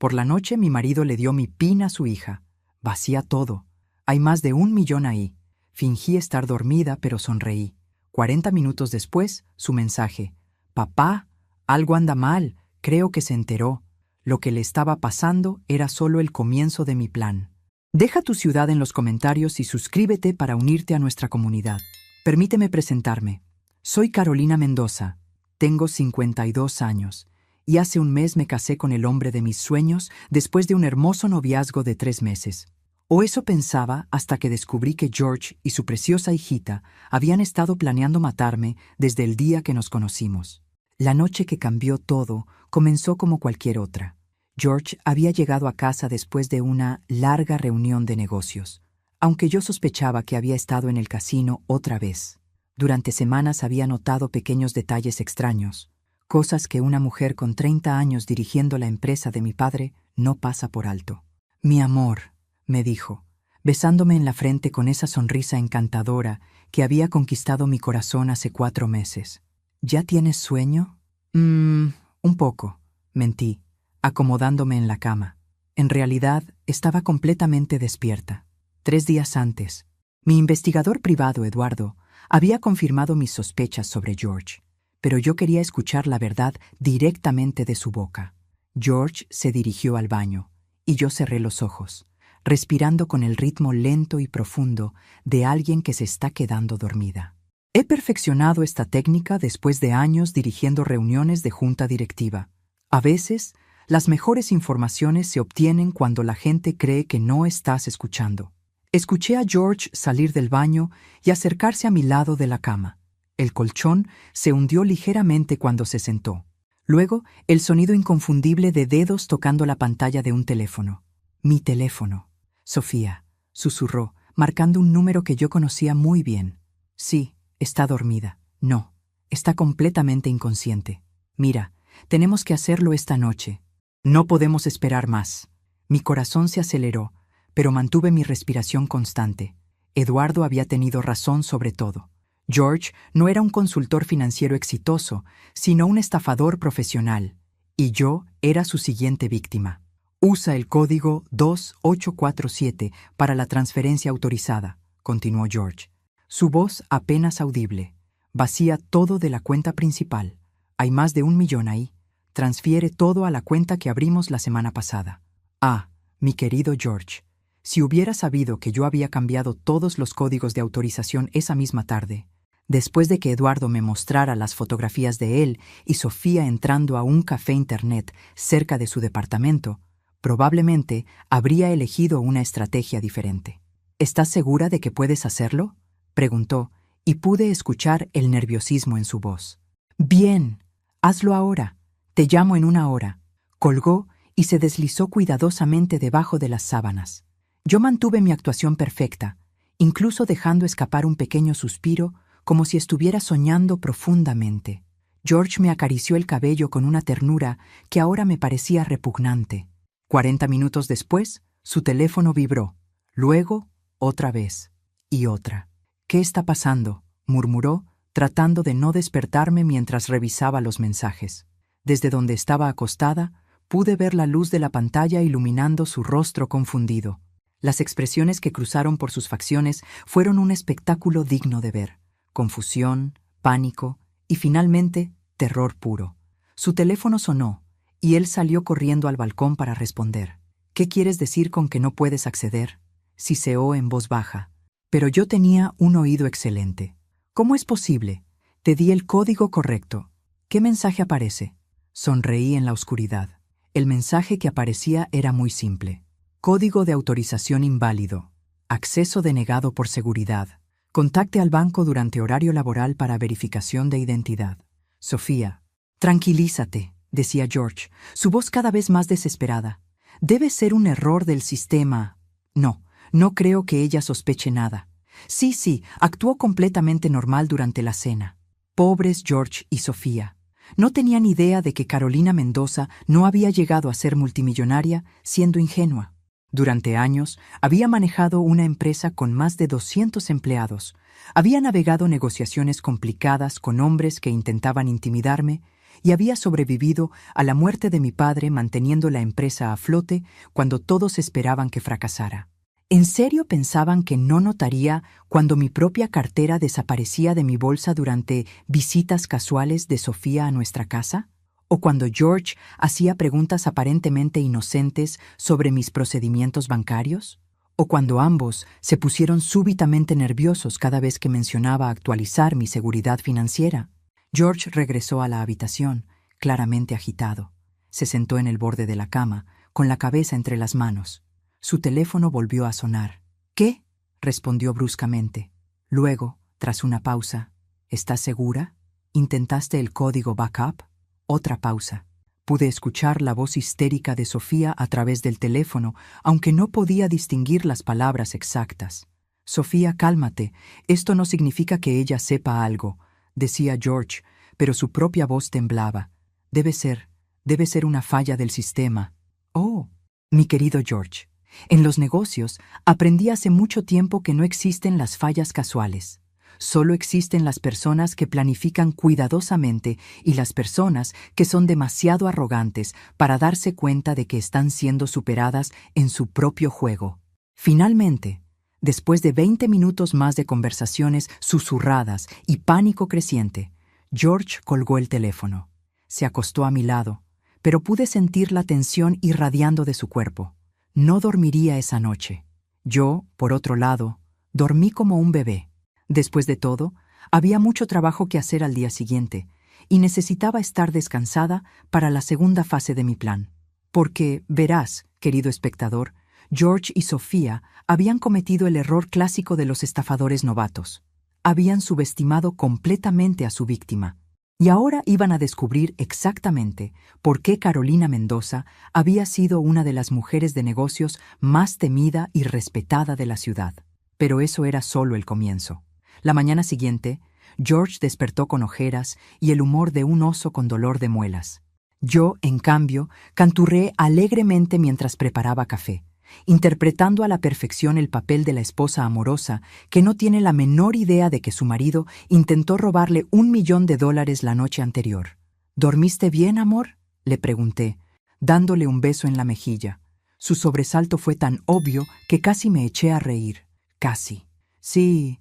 Por la noche mi marido le dio mi PIN a su hija. Vacía todo. Hay más de 1 millón ahí. Fingí estar dormida, pero sonreí. 40 minutos después, su mensaje. Papá, algo anda mal. Creo que se enteró. Lo que le estaba pasando era solo el comienzo de mi plan. Deja tu ciudad en los comentarios y suscríbete para unirte a nuestra comunidad. Permíteme presentarme. Soy Carolina Mendoza. Tengo 52 años. Y hace un mes me casé con el hombre de mis sueños después de un hermoso noviazgo de 3 meses. O eso pensaba hasta que descubrí que George y su preciosa hijita habían estado planeando matarme desde el día que nos conocimos. La noche que cambió todo comenzó como cualquier otra. George había llegado a casa después de una larga reunión de negocios, aunque yo sospechaba que había estado en el casino otra vez. Durante semanas había notado pequeños detalles extraños, cosas que una mujer con 30 años dirigiendo la empresa de mi padre no pasa por alto. Mi amor, me dijo, besándome en la frente con esa sonrisa encantadora que había conquistado mi corazón hace 4 meses. ¿Ya tienes sueño? Un poco, mentí, acomodándome en la cama. En realidad, estaba completamente despierta. 3 días antes, mi investigador privado, Eduardo, había confirmado mis sospechas sobre George, pero yo quería escuchar la verdad directamente de su boca. George se dirigió al baño, y yo cerré los ojos, respirando con el ritmo lento y profundo de alguien que se está quedando dormida. He perfeccionado esta técnica después de años dirigiendo reuniones de junta directiva. A veces, las mejores informaciones se obtienen cuando la gente cree que no estás escuchando. Escuché a George salir del baño y acercarse a mi lado de la cama. El colchón se hundió ligeramente cuando se sentó. Luego, el sonido inconfundible de dedos tocando la pantalla de un teléfono. Mi teléfono. Sofía, susurró, marcando un número que yo conocía muy bien. Sí, está dormida. No, está completamente inconsciente. Mira, tenemos que hacerlo esta noche. No podemos esperar más. Mi corazón se aceleró, pero mantuve mi respiración constante. Eduardo había tenido razón sobre todo. George no era un consultor financiero exitoso, sino un estafador profesional, y yo era su siguiente víctima. Usa el código 2847 para la transferencia autorizada, continuó George. Su voz apenas audible. Vacía todo de la cuenta principal. Hay más de 1 millón ahí. Transfiere todo a la cuenta que abrimos la semana pasada. Ah, mi querido George, si hubiera sabido que yo había cambiado todos los códigos de autorización esa misma tarde, después de que Eduardo me mostrara las fotografías de él y Sofía entrando a un café internet cerca de su departamento, probablemente habría elegido una estrategia diferente. ¿Estás segura de que puedes hacerlo?, preguntó, y pude escuchar el nerviosismo en su voz. Bien, hazlo ahora. Te llamo en 1 hora. Colgó y se deslizó cuidadosamente debajo de las sábanas. Yo mantuve mi actuación perfecta, incluso dejando escapar un pequeño suspiro, como si estuviera soñando profundamente. George me acarició el cabello con una ternura que ahora me parecía repugnante. 40 minutos después, su teléfono vibró. Luego, otra vez. Y otra. ¿Qué está pasando?, murmuró, tratando de no despertarme mientras revisaba los mensajes. Desde donde estaba acostada, pude ver la luz de la pantalla iluminando su rostro confundido. Las expresiones que cruzaron por sus facciones fueron un espectáculo digno de ver. Confusión, pánico y finalmente terror puro. Su teléfono sonó y él salió corriendo al balcón para responder. ¿Qué quieres decir con que no puedes acceder?, siseó en voz baja. Pero yo tenía un oído excelente. ¿Cómo es posible? Te di el código correcto. ¿Qué mensaje aparece? Sonreí en la oscuridad. El mensaje que aparecía era muy simple. Código de autorización inválido. Acceso denegado por seguridad. Contacte al banco durante horario laboral para verificación de identidad. Sofía. Tranquilízate, decía George, su voz cada vez más desesperada. Debe ser un error del sistema. No creo que ella sospeche nada. Sí, actuó completamente normal durante la cena. Pobres George y Sofía. No tenían idea de que Carolina Mendoza no había llegado a ser multimillonaria siendo ingenua. Durante años, había manejado una empresa con más de 200 empleados. Había navegado negociaciones complicadas con hombres que intentaban intimidarme y había sobrevivido a la muerte de mi padre manteniendo la empresa a flote cuando todos esperaban que fracasara. ¿En serio pensaban que no notaría cuando mi propia cartera desaparecía de mi bolsa durante visitas casuales de Sofía a nuestra casa? ¿O cuando George hacía preguntas aparentemente inocentes sobre mis procedimientos bancarios? ¿O cuando ambos se pusieron súbitamente nerviosos cada vez que mencionaba actualizar mi seguridad financiera? George regresó a la habitación, claramente agitado. Se sentó en el borde de la cama, con la cabeza entre las manos. Su teléfono volvió a sonar. ¿Qué? Respondió bruscamente. Luego, tras una pausa, ¿estás segura? ¿Intentaste el código backup? Otra pausa. Pude escuchar la voz histérica de Sofía a través del teléfono, aunque no podía distinguir las palabras exactas. Sofía, cálmate. Esto no significa que ella sepa algo, decía George, pero su propia voz temblaba. Debe ser una falla del sistema. Oh, mi querido George. En los negocios aprendí hace mucho tiempo que no existen las fallas casuales. Solo existen las personas que planifican cuidadosamente y las personas que son demasiado arrogantes para darse cuenta de que están siendo superadas en su propio juego. Finalmente, después de 20 minutos más de conversaciones susurradas y pánico creciente, George colgó el teléfono. Se acostó a mi lado, pero pude sentir la tensión irradiando de su cuerpo. No dormiría esa noche. Yo, por otro lado, dormí como un bebé. Después de todo, había mucho trabajo que hacer al día siguiente, y necesitaba estar descansada para la segunda fase de mi plan. Porque, verás, querido espectador, George y Sofía habían cometido el error clásico de los estafadores novatos. Habían subestimado completamente a su víctima. Y ahora iban a descubrir exactamente por qué Carolina Mendoza había sido una de las mujeres de negocios más temida y respetada de la ciudad. Pero eso era solo el comienzo. La mañana siguiente, George despertó con ojeras y el humor de un oso con dolor de muelas. Yo, en cambio, canturré alegremente mientras preparaba café, interpretando a la perfección el papel de la esposa amorosa que no tiene la menor idea de que su marido intentó robarle $1.000.000 la noche anterior. ¿Dormiste bien, amor?, le pregunté, dándole un beso en la mejilla. Su sobresalto fue tan obvio que casi me eché a reír. Casi. Sí,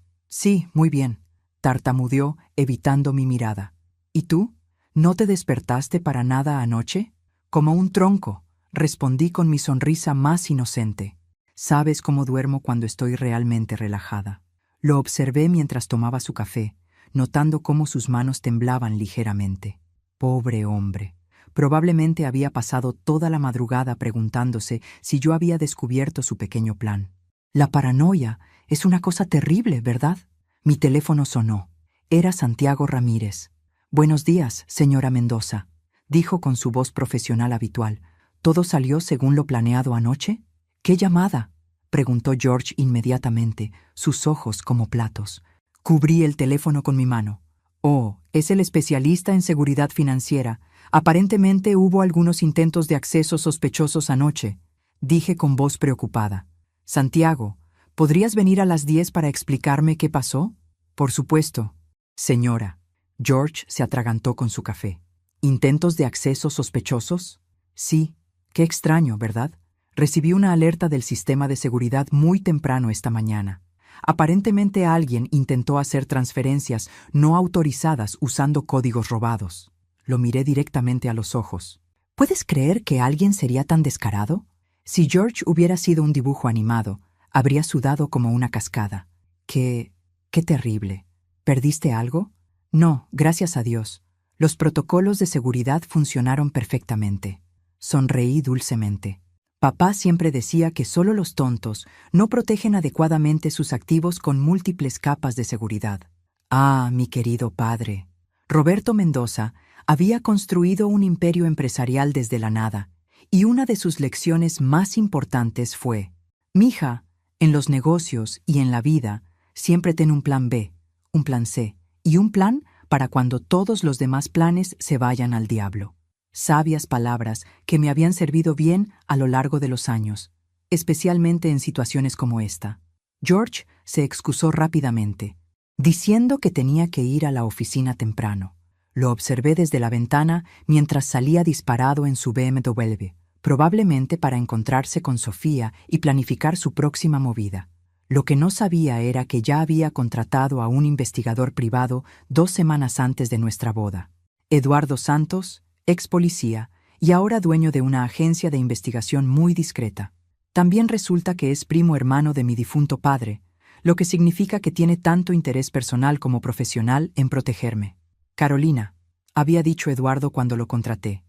muy bien, tartamudeó, evitando mi mirada. ¿Y tú? ¿No te despertaste para nada anoche? Como un tronco, respondí con mi sonrisa más inocente. Sabes cómo duermo cuando estoy realmente relajada. Lo observé mientras tomaba su café, notando cómo sus manos temblaban ligeramente. Pobre hombre. Probablemente había pasado toda la madrugada preguntándose si yo había descubierto su pequeño plan. La paranoia es una cosa terrible, ¿verdad? Mi teléfono sonó. Era Santiago Ramírez. Buenos días, señora Mendoza, dijo con su voz profesional habitual. ¿Todo salió según lo planeado anoche? ¿Qué llamada?, preguntó George inmediatamente, sus ojos como platos. Cubrí el teléfono con mi mano. Oh, es el especialista en seguridad financiera. Aparentemente hubo algunos intentos de acceso sospechosos anoche, dije con voz preocupada. Santiago, ¿podrías venir a las 10 para explicarme qué pasó? Por supuesto. Señora. George se atragantó con su café. ¿Intentos de acceso sospechosos? Sí. Qué extraño, ¿verdad? Recibí una alerta del sistema de seguridad muy temprano esta mañana. Aparentemente alguien intentó hacer transferencias no autorizadas usando códigos robados. Lo miré directamente a los ojos. ¿Puedes creer que alguien sería tan descarado? Si George hubiera sido un dibujo animado, habría sudado como una cascada. ¡Qué terrible! ¿Perdiste algo? No, gracias a Dios. Los protocolos de seguridad funcionaron perfectamente. Sonreí dulcemente. Papá siempre decía que solo los tontos no protegen adecuadamente sus activos con múltiples capas de seguridad. Ah, mi querido padre. Roberto Mendoza había construido un imperio empresarial desde la nada, y una de sus lecciones más importantes fue: mija, en los negocios y en la vida, siempre ten un plan B, un plan C y un plan para cuando todos los demás planes se vayan al diablo. Sabias palabras que me habían servido bien a lo largo de los años, especialmente en situaciones como esta. George se excusó rápidamente, diciendo que tenía que ir a la oficina temprano. Lo observé desde la ventana mientras salía disparado en su BMW, probablemente para encontrarse con Sofía y planificar su próxima movida. Lo que no sabía era que ya había contratado a un investigador privado 2 semanas antes de nuestra boda. Eduardo Santos, ex policía, y ahora dueño de una agencia de investigación muy discreta. También resulta que es primo hermano de mi difunto padre, lo que significa que tiene tanto interés personal como profesional en protegerme. Carolina, había dicho Eduardo cuando lo contraté.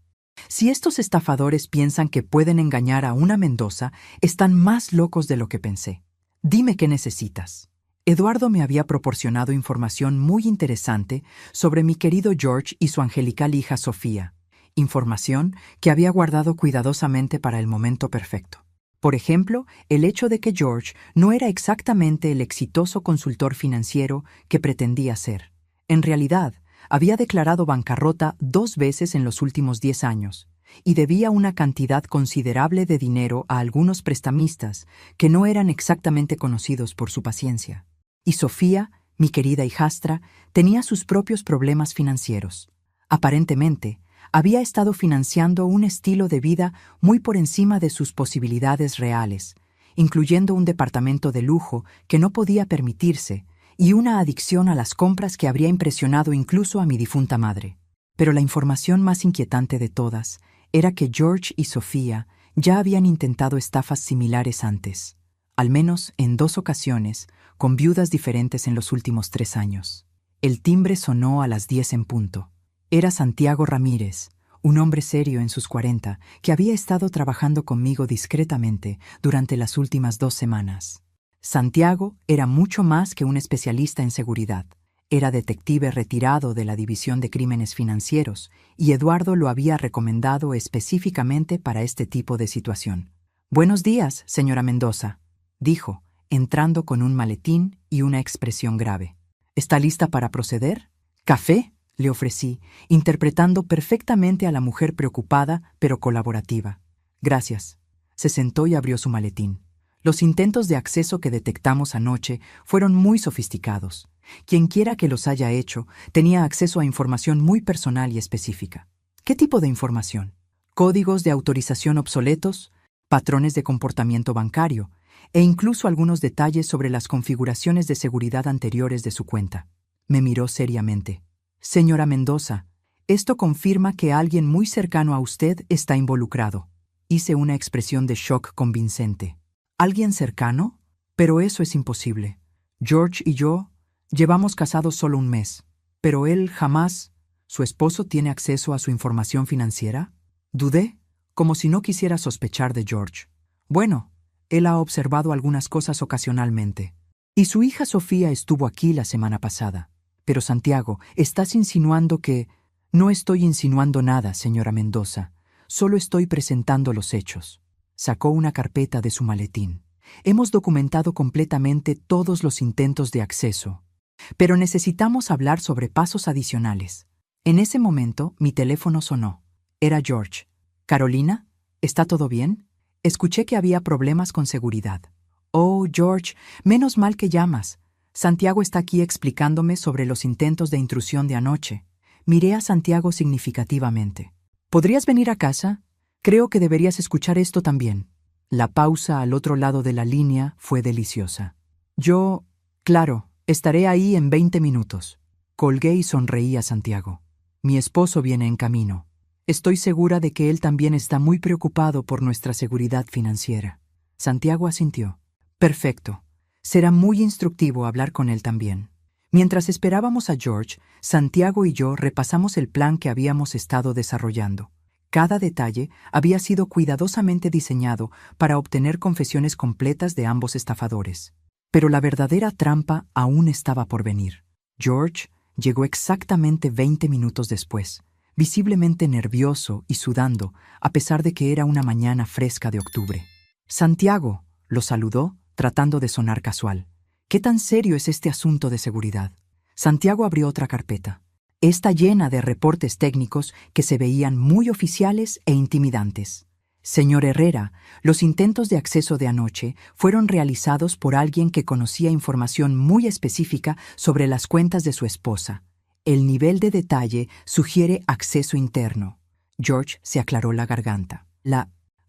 Si estos estafadores piensan que pueden engañar a una Mendoza, están más locos de lo que pensé. Dime qué necesitas. Eduardo me había proporcionado información muy interesante sobre mi querido George y su angelical hija Sofía. Información que había guardado cuidadosamente para el momento perfecto. Por ejemplo, el hecho de que George no era exactamente el exitoso consultor financiero que pretendía ser. En realidad, había declarado bancarrota 2 veces en los últimos 10 años y debía una cantidad considerable de dinero a algunos prestamistas que no eran exactamente conocidos por su paciencia. Y Sofía, mi querida hijastra, tenía sus propios problemas financieros. Aparentemente, había estado financiando un estilo de vida muy por encima de sus posibilidades reales, incluyendo un departamento de lujo que no podía permitirse y una adicción a las compras que habría impresionado incluso a mi difunta madre. Pero la información más inquietante de todas era que George y Sofía ya habían intentado estafas similares antes, al menos en 2 ocasiones, con viudas diferentes en los últimos 3 años. El timbre sonó a las 10 en punto. Era Santiago Ramírez, un hombre serio en sus 40, que había estado trabajando conmigo discretamente durante las últimas 2 semanas. Santiago era mucho más que un especialista en seguridad. Era detective retirado de la División de Crímenes Financieros y Eduardo lo había recomendado específicamente para este tipo de situación. «Buenos días, señora Mendoza», dijo, entrando con un maletín y una expresión grave. «¿Está lista para proceder?» «¿Café?», le ofrecí, interpretando perfectamente a la mujer preocupada pero colaborativa. «Gracias». Se sentó y abrió su maletín. Los intentos de acceso que detectamos anoche fueron muy sofisticados. Quienquiera que los haya hecho tenía acceso a información muy personal y específica. ¿Qué tipo de información? Códigos de autorización obsoletos, patrones de comportamiento bancario e incluso algunos detalles sobre las configuraciones de seguridad anteriores de su cuenta. Me miró seriamente. «Señora Mendoza, esto confirma que alguien muy cercano a usted está involucrado». Hice una expresión de shock convincente. ¿Alguien cercano? Pero eso es imposible. George y yo llevamos casados solo 1 mes, pero él jamás... ¿Su esposo tiene acceso a su información financiera? Dudé, como si no quisiera sospechar de George. Bueno, él ha observado algunas cosas ocasionalmente. Y su hija Sofía estuvo aquí la semana pasada. Pero Santiago, estás insinuando que... No estoy insinuando nada, señora Mendoza. Solo estoy presentando los hechos. Sacó una carpeta de su maletín. Hemos documentado completamente todos los intentos de acceso. Pero necesitamos hablar sobre pasos adicionales. En ese momento, mi teléfono sonó. Era George. «Carolina, ¿está todo bien? Escuché que había problemas con seguridad». «Oh, George, menos mal que llamas. Santiago está aquí explicándome sobre los intentos de intrusión de anoche». Miré a Santiago significativamente. «¿Podrías venir a casa? Creo que deberías escuchar esto también». La pausa al otro lado de la línea fue deliciosa. «Yo, claro, estaré ahí en 20 minutos». Colgué y sonreí a Santiago. «Mi esposo viene en camino. Estoy segura de que él también está muy preocupado por nuestra seguridad financiera». Santiago asintió. «Perfecto. Será muy instructivo hablar con él también». Mientras esperábamos a George, Santiago y yo repasamos el plan que habíamos estado desarrollando. Cada detalle había sido cuidadosamente diseñado para obtener confesiones completas de ambos estafadores. Pero la verdadera trampa aún estaba por venir. George llegó exactamente 20 minutos después, visiblemente nervioso y sudando, a pesar de que era una mañana fresca de octubre. «Santiago», lo saludó, tratando de sonar casual. «¿Qué tan serio es este asunto de seguridad?» Santiago abrió otra carpeta. Está llena de reportes técnicos que se veían muy oficiales e intimidantes. «Señor Herrera, los intentos de acceso de anoche fueron realizados por alguien que conocía información muy específica sobre las cuentas de su esposa. El nivel de detalle sugiere acceso interno. George se aclaró la garganta.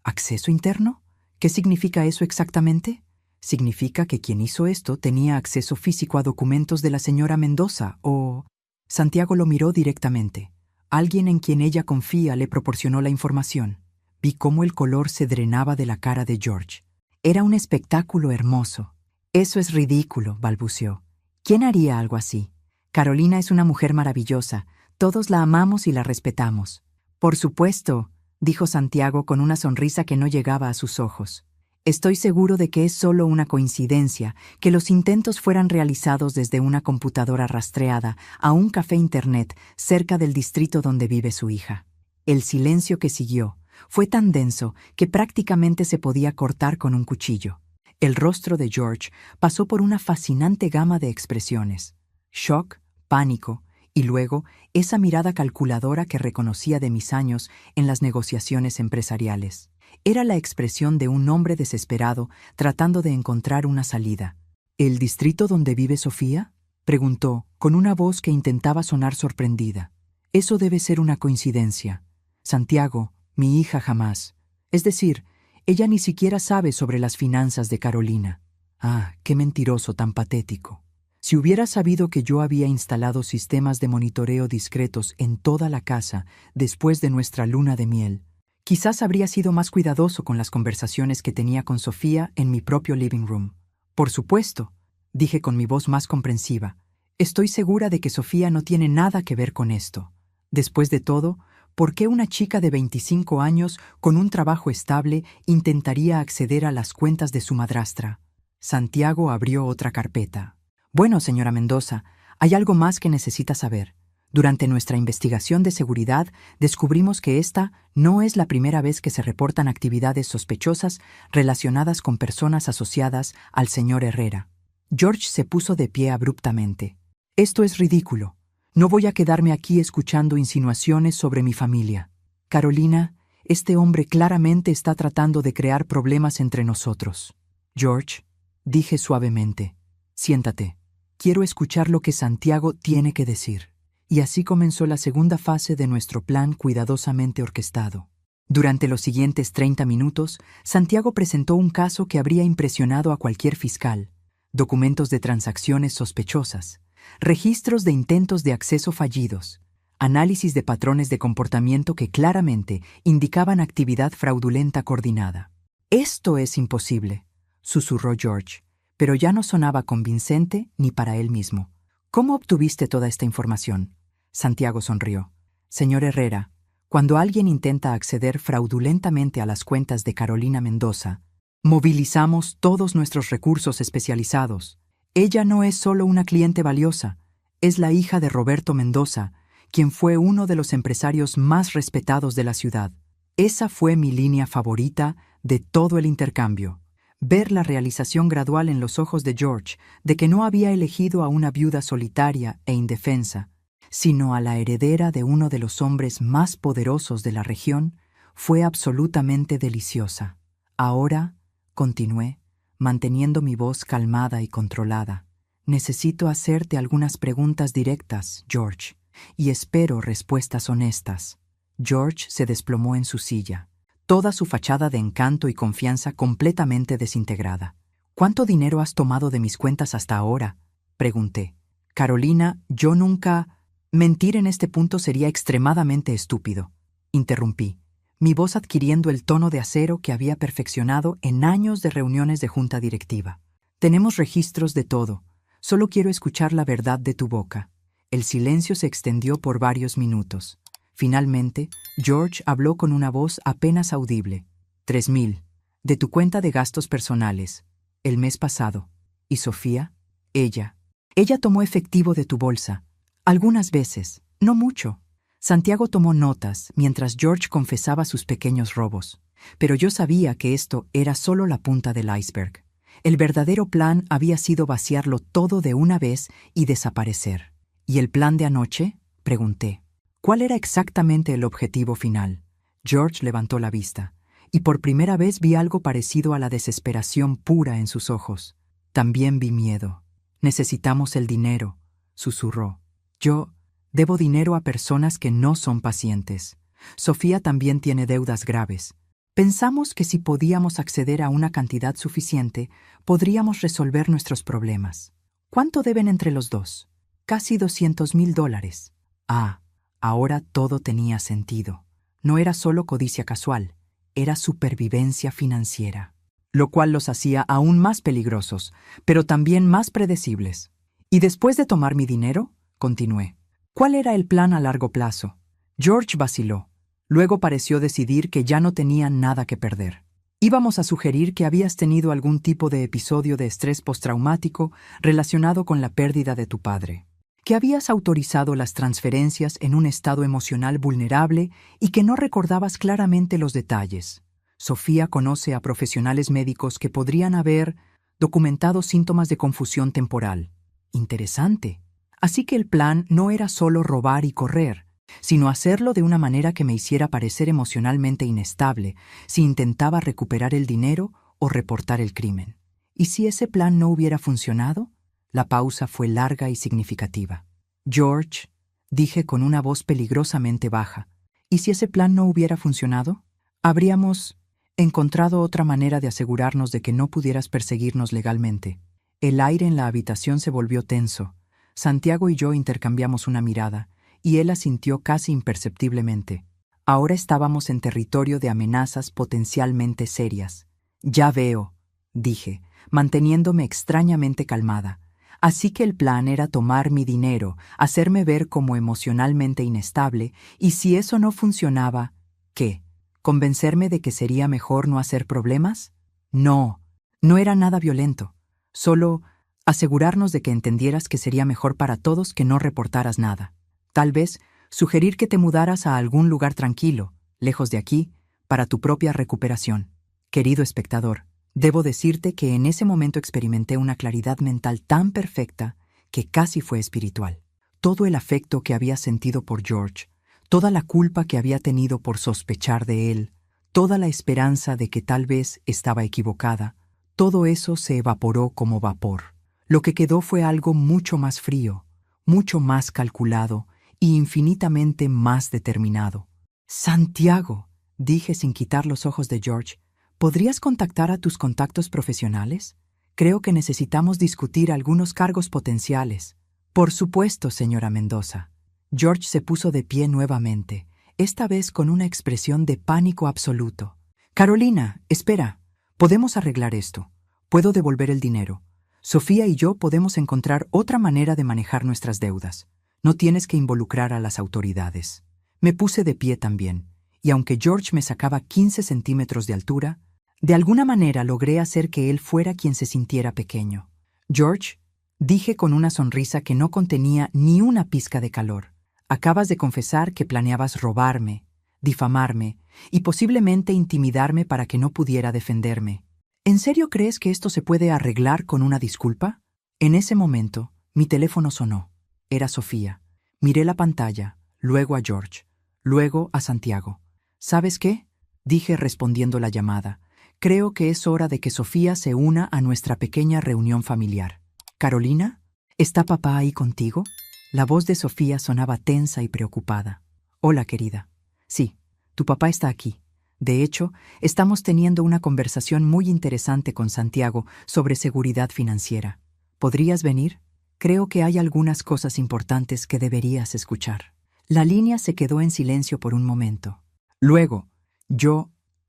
¿Acceso interno? ¿Qué significa eso exactamente? Significa que quien hizo esto tenía acceso físico a documentos de la señora Mendoza o... Santiago lo miró directamente. Alguien en quien ella confía le proporcionó la información. Vi cómo el color se drenaba de la cara de George. Era un espectáculo hermoso. Eso es ridículo, balbuceó. ¿Quién haría algo así? Carolina es una mujer maravillosa. Todos la amamos y la respetamos. Por supuesto, dijo Santiago con una sonrisa que no llegaba a sus ojos. Estoy seguro de que es solo una coincidencia que los intentos fueran realizados desde una computadora rastreada a un café internet cerca del distrito donde vive su hija. El silencio que siguió fue tan denso que prácticamente se podía cortar con un cuchillo. El rostro de George pasó por una fascinante gama de expresiones: shock, pánico, y luego esa mirada calculadora que reconocía de mis años en las negociaciones empresariales. Era la expresión de un hombre desesperado tratando de encontrar una salida. ¿El distrito donde vive Sofía?, preguntó, con una voz que intentaba sonar sorprendida. Eso debe ser una coincidencia. Santiago, mi hija jamás. Es decir, ella ni siquiera sabe sobre las finanzas de Carolina. Ah, qué mentiroso tan patético. Si hubiera sabido que yo había instalado sistemas de monitoreo discretos en toda la casa después de nuestra luna de miel, quizás habría sido más cuidadoso con las conversaciones que tenía con Sofía en mi propio living room. Por supuesto, dije con mi voz más comprensiva. Estoy segura de que Sofía no tiene nada que ver con esto. Después de todo, ¿por qué una chica de 25 años con un trabajo estable intentaría acceder a las cuentas de su madrastra? Santiago abrió otra carpeta. Bueno, señora Mendoza, hay algo más que necesita saber. Durante nuestra investigación de seguridad, descubrimos que esta no es la primera vez que se reportan actividades sospechosas relacionadas con personas asociadas al señor Herrera. George se puso de pie abruptamente. Esto es ridículo. No voy a quedarme aquí escuchando insinuaciones sobre mi familia. Carolina, este hombre claramente está tratando de crear problemas entre nosotros. George, dije suavemente, siéntate. Quiero escuchar lo que Santiago tiene que decir. Y así comenzó la segunda fase de nuestro plan cuidadosamente orquestado. Durante los siguientes 30 minutos, Santiago presentó un caso que habría impresionado a cualquier fiscal: documentos de transacciones sospechosas, registros de intentos de acceso fallidos, análisis de patrones de comportamiento que claramente indicaban actividad fraudulenta coordinada. «Esto es imposible», susurró George, pero ya no sonaba convincente ni para él mismo. «¿Cómo obtuviste toda esta información?». Santiago sonrió. «Señor Herrera, cuando alguien intenta acceder fraudulentamente a las cuentas de Carolina Mendoza, movilizamos todos nuestros recursos especializados. Ella no es solo una cliente valiosa, es la hija de Roberto Mendoza, quien fue uno de los empresarios más respetados de la ciudad. Esa fue mi línea favorita de todo el intercambio. Ver la realización gradual en los ojos de George de que no había elegido a una viuda solitaria e indefensa, sino a la heredera de uno de los hombres más poderosos de la región, fue absolutamente deliciosa. Ahora, continué, manteniendo mi voz calmada y controlada, necesito hacerte algunas preguntas directas, George, y espero respuestas honestas. George se desplomó en su silla, toda su fachada de encanto y confianza completamente desintegrada. ¿Cuánto dinero has tomado de mis cuentas hasta ahora?, pregunté. Carolina, yo nunca... Mentir en este punto sería extremadamente estúpido, interrumpí, mi voz adquiriendo el tono de acero que había perfeccionado en años de reuniones de junta directiva. Tenemos registros de todo. Solo quiero escuchar la verdad de tu boca. El silencio se extendió por varios minutos. Finalmente, George habló con una voz apenas audible. 3,000. De tu cuenta de gastos personales. El mes pasado. ¿Y Sofía? Ella. Ella tomó efectivo de tu bolsa. Algunas veces. No mucho. Santiago tomó notas mientras George confesaba sus pequeños robos. Pero yo sabía que esto era solo la punta del iceberg. El verdadero plan había sido vaciarlo todo de una vez y desaparecer. ¿Y el plan de anoche?, pregunté. ¿Cuál era exactamente el objetivo final? George levantó la vista, y por primera vez vi algo parecido a la desesperación pura en sus ojos. También vi miedo. Necesitamos el dinero, susurró. Yo, Debo dinero a personas que no son pacientes. Sofía también tiene deudas graves. Pensamos que si podíamos acceder a una cantidad suficiente, podríamos resolver nuestros problemas. ¿Cuánto deben entre los dos? Casi $200,000. Ah, ahora todo tenía sentido. No era solo codicia casual, era supervivencia financiera, lo cual los hacía aún más peligrosos, pero también más predecibles. Y después de tomar mi dinero, continué. ¿Cuál era el plan a largo plazo? George vaciló. Luego pareció decidir que ya no tenía nada que perder. Íbamos a sugerir que habías tenido algún tipo de episodio de estrés postraumático relacionado con la pérdida de tu padre, que habías autorizado las transferencias en un estado emocional vulnerable y que no recordabas claramente los detalles. Sofía conoce a profesionales médicos que podrían haber documentado síntomas de confusión temporal. Interesante. Así que el plan no era solo robar y correr, sino hacerlo de una manera que me hiciera parecer emocionalmente inestable si intentaba recuperar el dinero o reportar el crimen. ¿Y si ese plan no hubiera funcionado? La pausa fue larga y significativa. George, dije con una voz peligrosamente baja, ¿y si ese plan no hubiera funcionado? Habríamos encontrado otra manera de asegurarnos de que no pudieras perseguirnos legalmente. El aire en la habitación se volvió tenso. Santiago y yo intercambiamos una mirada, y él asintió casi imperceptiblemente. Ahora estábamos en territorio de amenazas potencialmente serias. Ya veo, dije, manteniéndome extrañamente calmada. Así que el plan era tomar mi dinero, hacerme ver como emocionalmente inestable, y si eso no funcionaba, ¿qué? ¿Convencerme de que sería mejor no hacer problemas? No, no era nada violento. Solo asegurarnos de que entendieras que sería mejor para todos que no reportaras nada. Tal vez sugerir que te mudaras a algún lugar tranquilo, lejos de aquí, para tu propia recuperación. Querido espectador, debo decirte que en ese momento experimenté una claridad mental tan perfecta que casi fue espiritual. Todo el afecto que había sentido por George, toda la culpa que había tenido por sospechar de él, toda la esperanza de que tal vez estaba equivocada, todo eso se evaporó como vapor. Lo que quedó fue algo mucho más frío, mucho más calculado y infinitamente más determinado. Santiago, dije sin quitar los ojos de George, ¿podrías contactar a tus contactos profesionales? Creo que necesitamos discutir algunos cargos potenciales. Por supuesto, señora Mendoza. George se puso de pie nuevamente, esta vez con una expresión de pánico absoluto. Carolina, espera. Podemos arreglar esto. Puedo devolver el dinero. Sofía y yo podemos encontrar otra manera de manejar nuestras deudas. No tienes que involucrar a las autoridades. Me puse de pie también, y aunque George me sacaba 15 centímetros de altura, de alguna manera logré hacer que él fuera quien se sintiera pequeño. George, dije con una sonrisa que no contenía ni una pizca de calor, acabas de confesar que planeabas robarme, difamarme y posiblemente intimidarme para que no pudiera defenderme. ¿En serio crees que esto se puede arreglar con una disculpa? En ese momento, mi teléfono sonó. Era Sofía. Miré la pantalla, luego a George, luego a Santiago. ¿Sabes qué? Dije respondiendo la llamada. Creo que es hora de que Sofía se una a nuestra pequeña reunión familiar. ¿Carolina? ¿Está papá ahí contigo? La voz de Sofía sonaba tensa y preocupada. Hola, querida. Sí, tu papá está aquí. De hecho, estamos teniendo una conversación muy interesante con Santiago sobre seguridad financiera. ¿Podrías venir? Creo que hay algunas cosas importantes que deberías escuchar. La línea se quedó en silencio por un momento. Luego,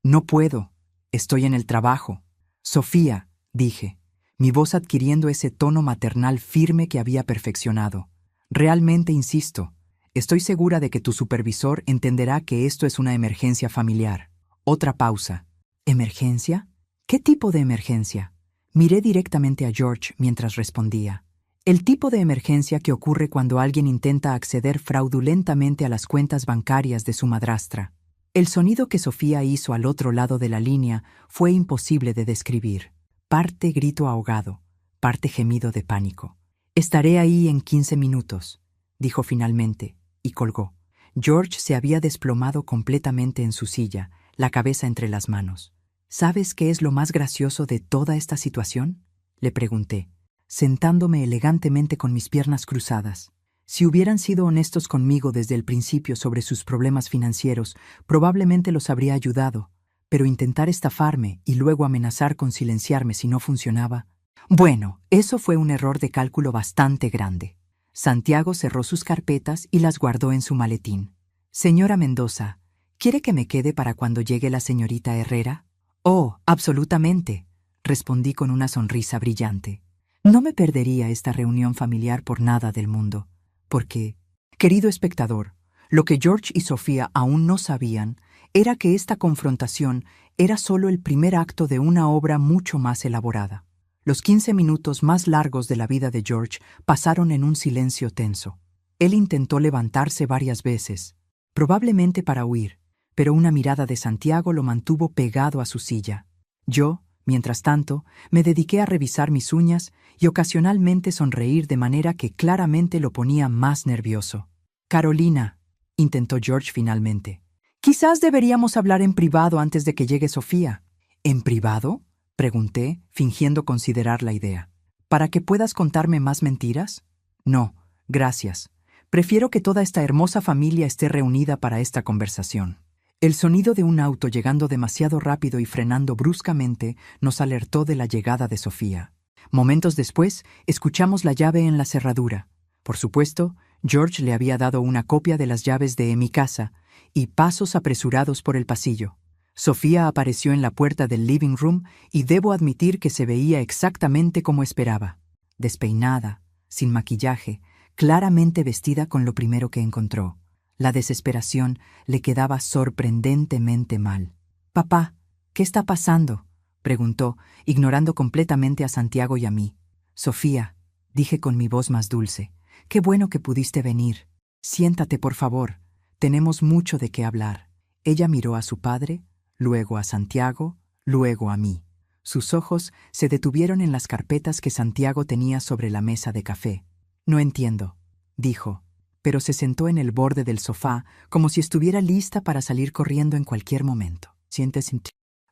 no puedo. Estoy en el trabajo. Sofía, dije, mi voz adquiriendo ese tono maternal firme que había perfeccionado. Realmente insisto. Estoy segura de que tu supervisor entenderá que esto es una emergencia familiar. Otra pausa. ¿Emergencia? ¿Qué tipo de emergencia? Miré directamente a George mientras respondía. El tipo de emergencia que ocurre cuando alguien intenta acceder fraudulentamente a las cuentas bancarias de su madrastra. El sonido que Sofía hizo al otro lado de la línea fue imposible de describir. Parte grito ahogado, parte gemido de pánico. Estaré ahí en 15 minutos, dijo finalmente, y colgó. George se había desplomado completamente en su silla, la cabeza entre las manos. ¿Sabes qué es lo más gracioso de toda esta situación? Le pregunté, sentándome elegantemente con mis piernas cruzadas. Si hubieran sido honestos conmigo desde el principio sobre sus problemas financieros, probablemente los habría ayudado, pero intentar estafarme y luego amenazar con silenciarme si no funcionaba. Bueno, eso fue un error de cálculo bastante grande. Santiago cerró sus carpetas y las guardó en su maletín. Señora Mendoza, ¿quiere que me quede para cuando llegue la señorita Herrera? Oh, absolutamente, respondí con una sonrisa brillante. No me perdería esta reunión familiar por nada del mundo, porque, querido espectador, lo que George y Sofía aún no sabían era que esta confrontación era solo el primer acto de una obra mucho más elaborada. Los 15 minutos más largos de la vida de George pasaron en un silencio tenso. Él intentó levantarse varias veces, probablemente para huir, pero una mirada de Santiago lo mantuvo pegado a su silla. Yo, mientras tanto, me dediqué a revisar mis uñas y ocasionalmente sonreír de manera que claramente lo ponía más nervioso. Carolina, intentó George finalmente. Quizás deberíamos hablar en privado antes de que llegue Sofía. ¿En privado?, pregunté, fingiendo considerar la idea. ¿Para que puedas contarme más mentiras? No, gracias. Prefiero que toda esta hermosa familia esté reunida para esta conversación. El sonido de un auto llegando demasiado rápido y frenando bruscamente nos alertó de la llegada de Sofía. Momentos después, escuchamos la llave en la cerradura. Por supuesto, George le había dado una copia de las llaves de mi casa y pasos apresurados por el pasillo. Sofía apareció en la puerta del living room y debo admitir que se veía exactamente como esperaba. Despeinada, sin maquillaje, claramente vestida con lo primero que encontró. La desesperación le quedaba sorprendentemente mal. «Papá, ¿qué está pasando?», preguntó, ignorando completamente a Santiago y a mí. «Sofía», dije con mi voz más dulce, «qué bueno que pudiste venir. Siéntate, por favor. Tenemos mucho de qué hablar». Ella miró a su padre, luego a Santiago, luego a mí. Sus ojos se detuvieron en las carpetas que Santiago tenía sobre la mesa de café. «No entiendo», dijo, pero se sentó en el borde del sofá como si estuviera lista para salir corriendo en cualquier momento. «Siéntese».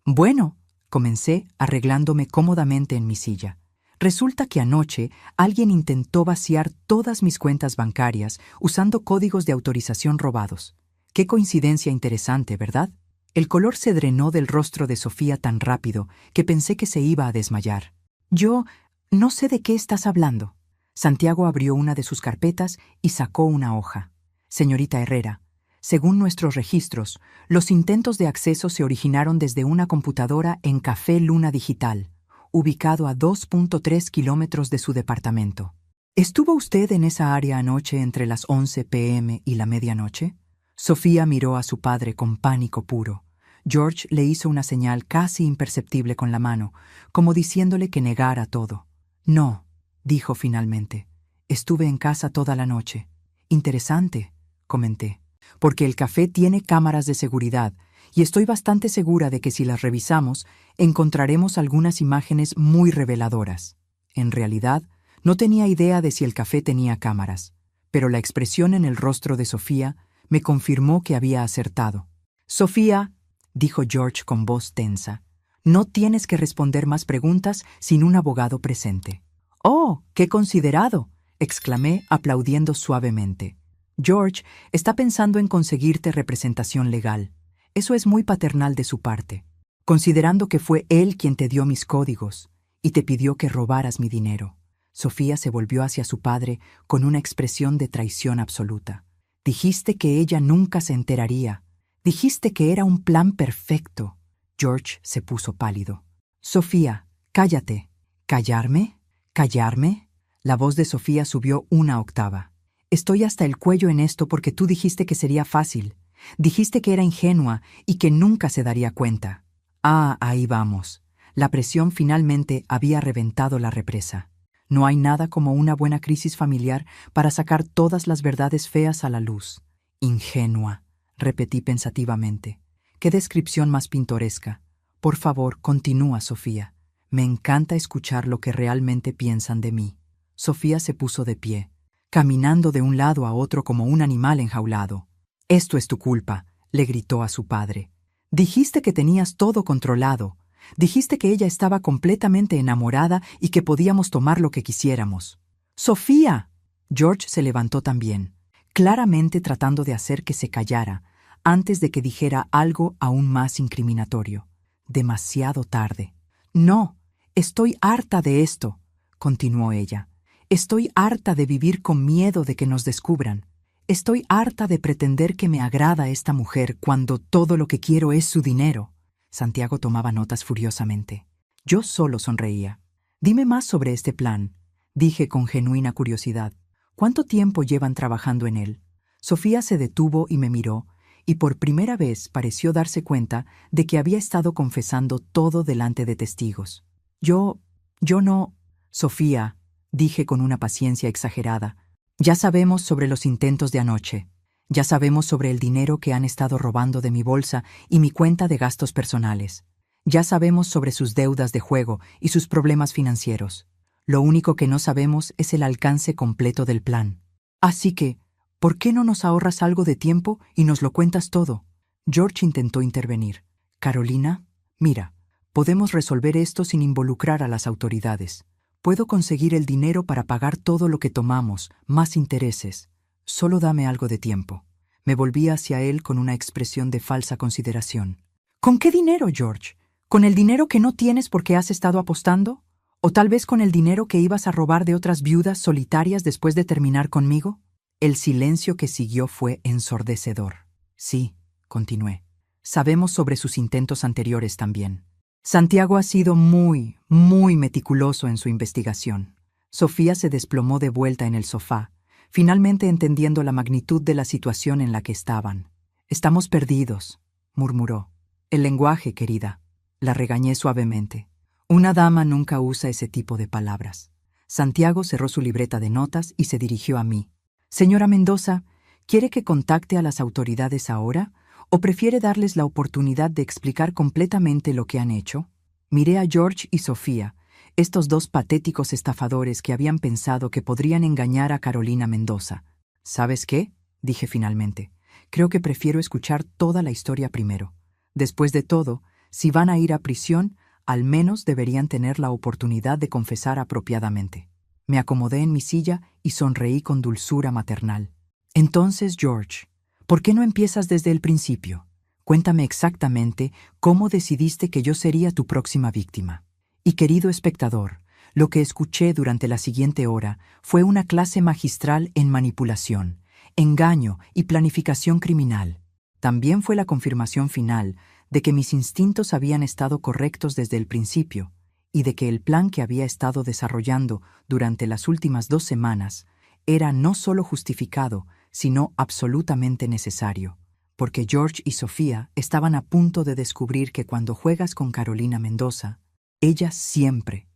«Bueno», comencé, arreglándome cómodamente en mi silla. «Resulta que anoche alguien intentó vaciar todas mis cuentas bancarias usando códigos de autorización robados. Qué coincidencia interesante, ¿verdad?». El color se drenó del rostro de Sofía tan rápido que pensé que se iba a desmayar. «Yo no sé de qué estás hablando». Santiago abrió una de sus carpetas y sacó una hoja. «Señorita Herrera, según nuestros registros, los intentos de acceso se originaron desde una computadora en Café Luna Digital, ubicado a 2.3 kilómetros de su departamento. ¿Estuvo usted en esa área anoche entre las 11 p.m. y la medianoche?» Sofía miró a su padre con pánico puro. George le hizo una señal casi imperceptible con la mano, como diciéndole que negara todo. «No», dijo finalmente. «Estuve en casa toda la noche». «Interesante», comenté, «porque el café tiene cámaras de seguridad y estoy bastante segura de que si las revisamos, encontraremos algunas imágenes muy reveladoras». En realidad, no tenía idea de si el café tenía cámaras, pero la expresión en el rostro de Sofía me confirmó que había acertado. «Sofía», dijo George con voz tensa, «no tienes que responder más preguntas sin un abogado presente». «Oh, qué considerado», exclamé, aplaudiendo suavemente. «George está pensando en conseguirte representación legal. Eso es muy paternal de su parte, considerando que fue él quien te dio mis códigos y te pidió que robaras mi dinero». Sofía se volvió hacia su padre con una expresión de traición absoluta. «Dijiste que ella nunca se enteraría. Dijiste que era un plan perfecto». George se puso pálido. «Sofía, cállate». «¿Callarme? ¿Callarme?». La voz de Sofía subió una octava. «Estoy hasta el cuello en esto porque tú dijiste que sería fácil. Dijiste que era ingenua y que nunca se daría cuenta». Ah, ahí vamos. La presión finalmente había reventado la represa. No hay nada como una buena crisis familiar para sacar todas las verdades feas a la luz. «Ingenua», repetí pensativamente. «Qué descripción más pintoresca. Por favor, continúa, Sofía. Me encanta escuchar lo que realmente piensan de mí». Sofía se puso de pie, caminando de un lado a otro como un animal enjaulado. «Esto es tu culpa», le gritó a su padre. «Dijiste que tenías todo controlado. Dijiste que ella estaba completamente enamorada y que podíamos tomar lo que quisiéramos». «¡Sofía!», George se levantó también, claramente tratando de hacer que se callara, antes de que dijera algo aún más incriminatorio. Demasiado tarde. No, estoy harta de esto, continuó ella. Estoy harta de vivir con miedo de que nos descubran. Estoy harta de pretender que me agrada esta mujer cuando todo lo que quiero es su dinero. Santiago tomaba notas furiosamente. Yo solo sonreía. Dime más sobre este plan, dije con genuina curiosidad. ¿Cuánto tiempo llevan trabajando en él? Sofía se detuvo y me miró, y por primera vez pareció darse cuenta de que había estado confesando todo delante de testigos. Yo no... Sofía, dije con una paciencia exagerada. Ya sabemos sobre los intentos de anoche. Ya sabemos sobre el dinero que han estado robando de mi bolsa y mi cuenta de gastos personales. Ya sabemos sobre sus deudas de juego y sus problemas financieros. Lo único que no sabemos es el alcance completo del plan. Así que, ¿por qué no nos ahorras algo de tiempo y nos lo cuentas todo? George intentó intervenir. Carolina, mira, podemos resolver esto sin involucrar a las autoridades. Puedo conseguir el dinero para pagar todo lo que tomamos, más intereses. Solo dame algo de tiempo. Me volví hacia él con una expresión de falsa consideración. ¿Con qué dinero, George? ¿Con el dinero que no tienes porque has estado apostando? ¿O tal vez con el dinero que ibas a robar de otras viudas solitarias después de terminar conmigo? El silencio que siguió fue ensordecedor. Sí, continué. Sabemos sobre sus intentos anteriores también. Santiago ha sido muy meticuloso en su investigación. Sofía se desplomó de vuelta en el sofá, finalmente entendiendo la magnitud de la situación en la que estaban. Estamos perdidos, murmuró. El lenguaje, querida. La regañé suavemente. Una dama nunca usa ese tipo de palabras. Santiago cerró su libreta de notas y se dirigió a mí. Señora Mendoza, ¿quiere que contacte a las autoridades ahora o prefiere darles la oportunidad de explicar completamente lo que han hecho? Miré a George y Sofía, estos dos patéticos estafadores que habían pensado que podrían engañar a Carolina Mendoza. ¿Sabes qué?, dije finalmente. Creo que prefiero escuchar toda la historia primero. Después de todo, si van a ir a prisión, al menos deberían tener la oportunidad de confesar apropiadamente. Me acomodé en mi silla y sonreí con dulzura maternal. Entonces, George, ¿por qué no empiezas desde el principio? Cuéntame exactamente cómo decidiste que yo sería tu próxima víctima. Y querido espectador, lo que escuché durante la siguiente hora fue una clase magistral en manipulación, engaño y planificación criminal. También fue la confirmación final de que mis instintos habían estado correctos desde el principio y de que el plan que había estado desarrollando durante las últimas 2 semanas era no solo justificado, sino absolutamente necesario, porque George y Sofía estaban a punto de descubrir que cuando juegas con Carolina Mendoza, ella siempre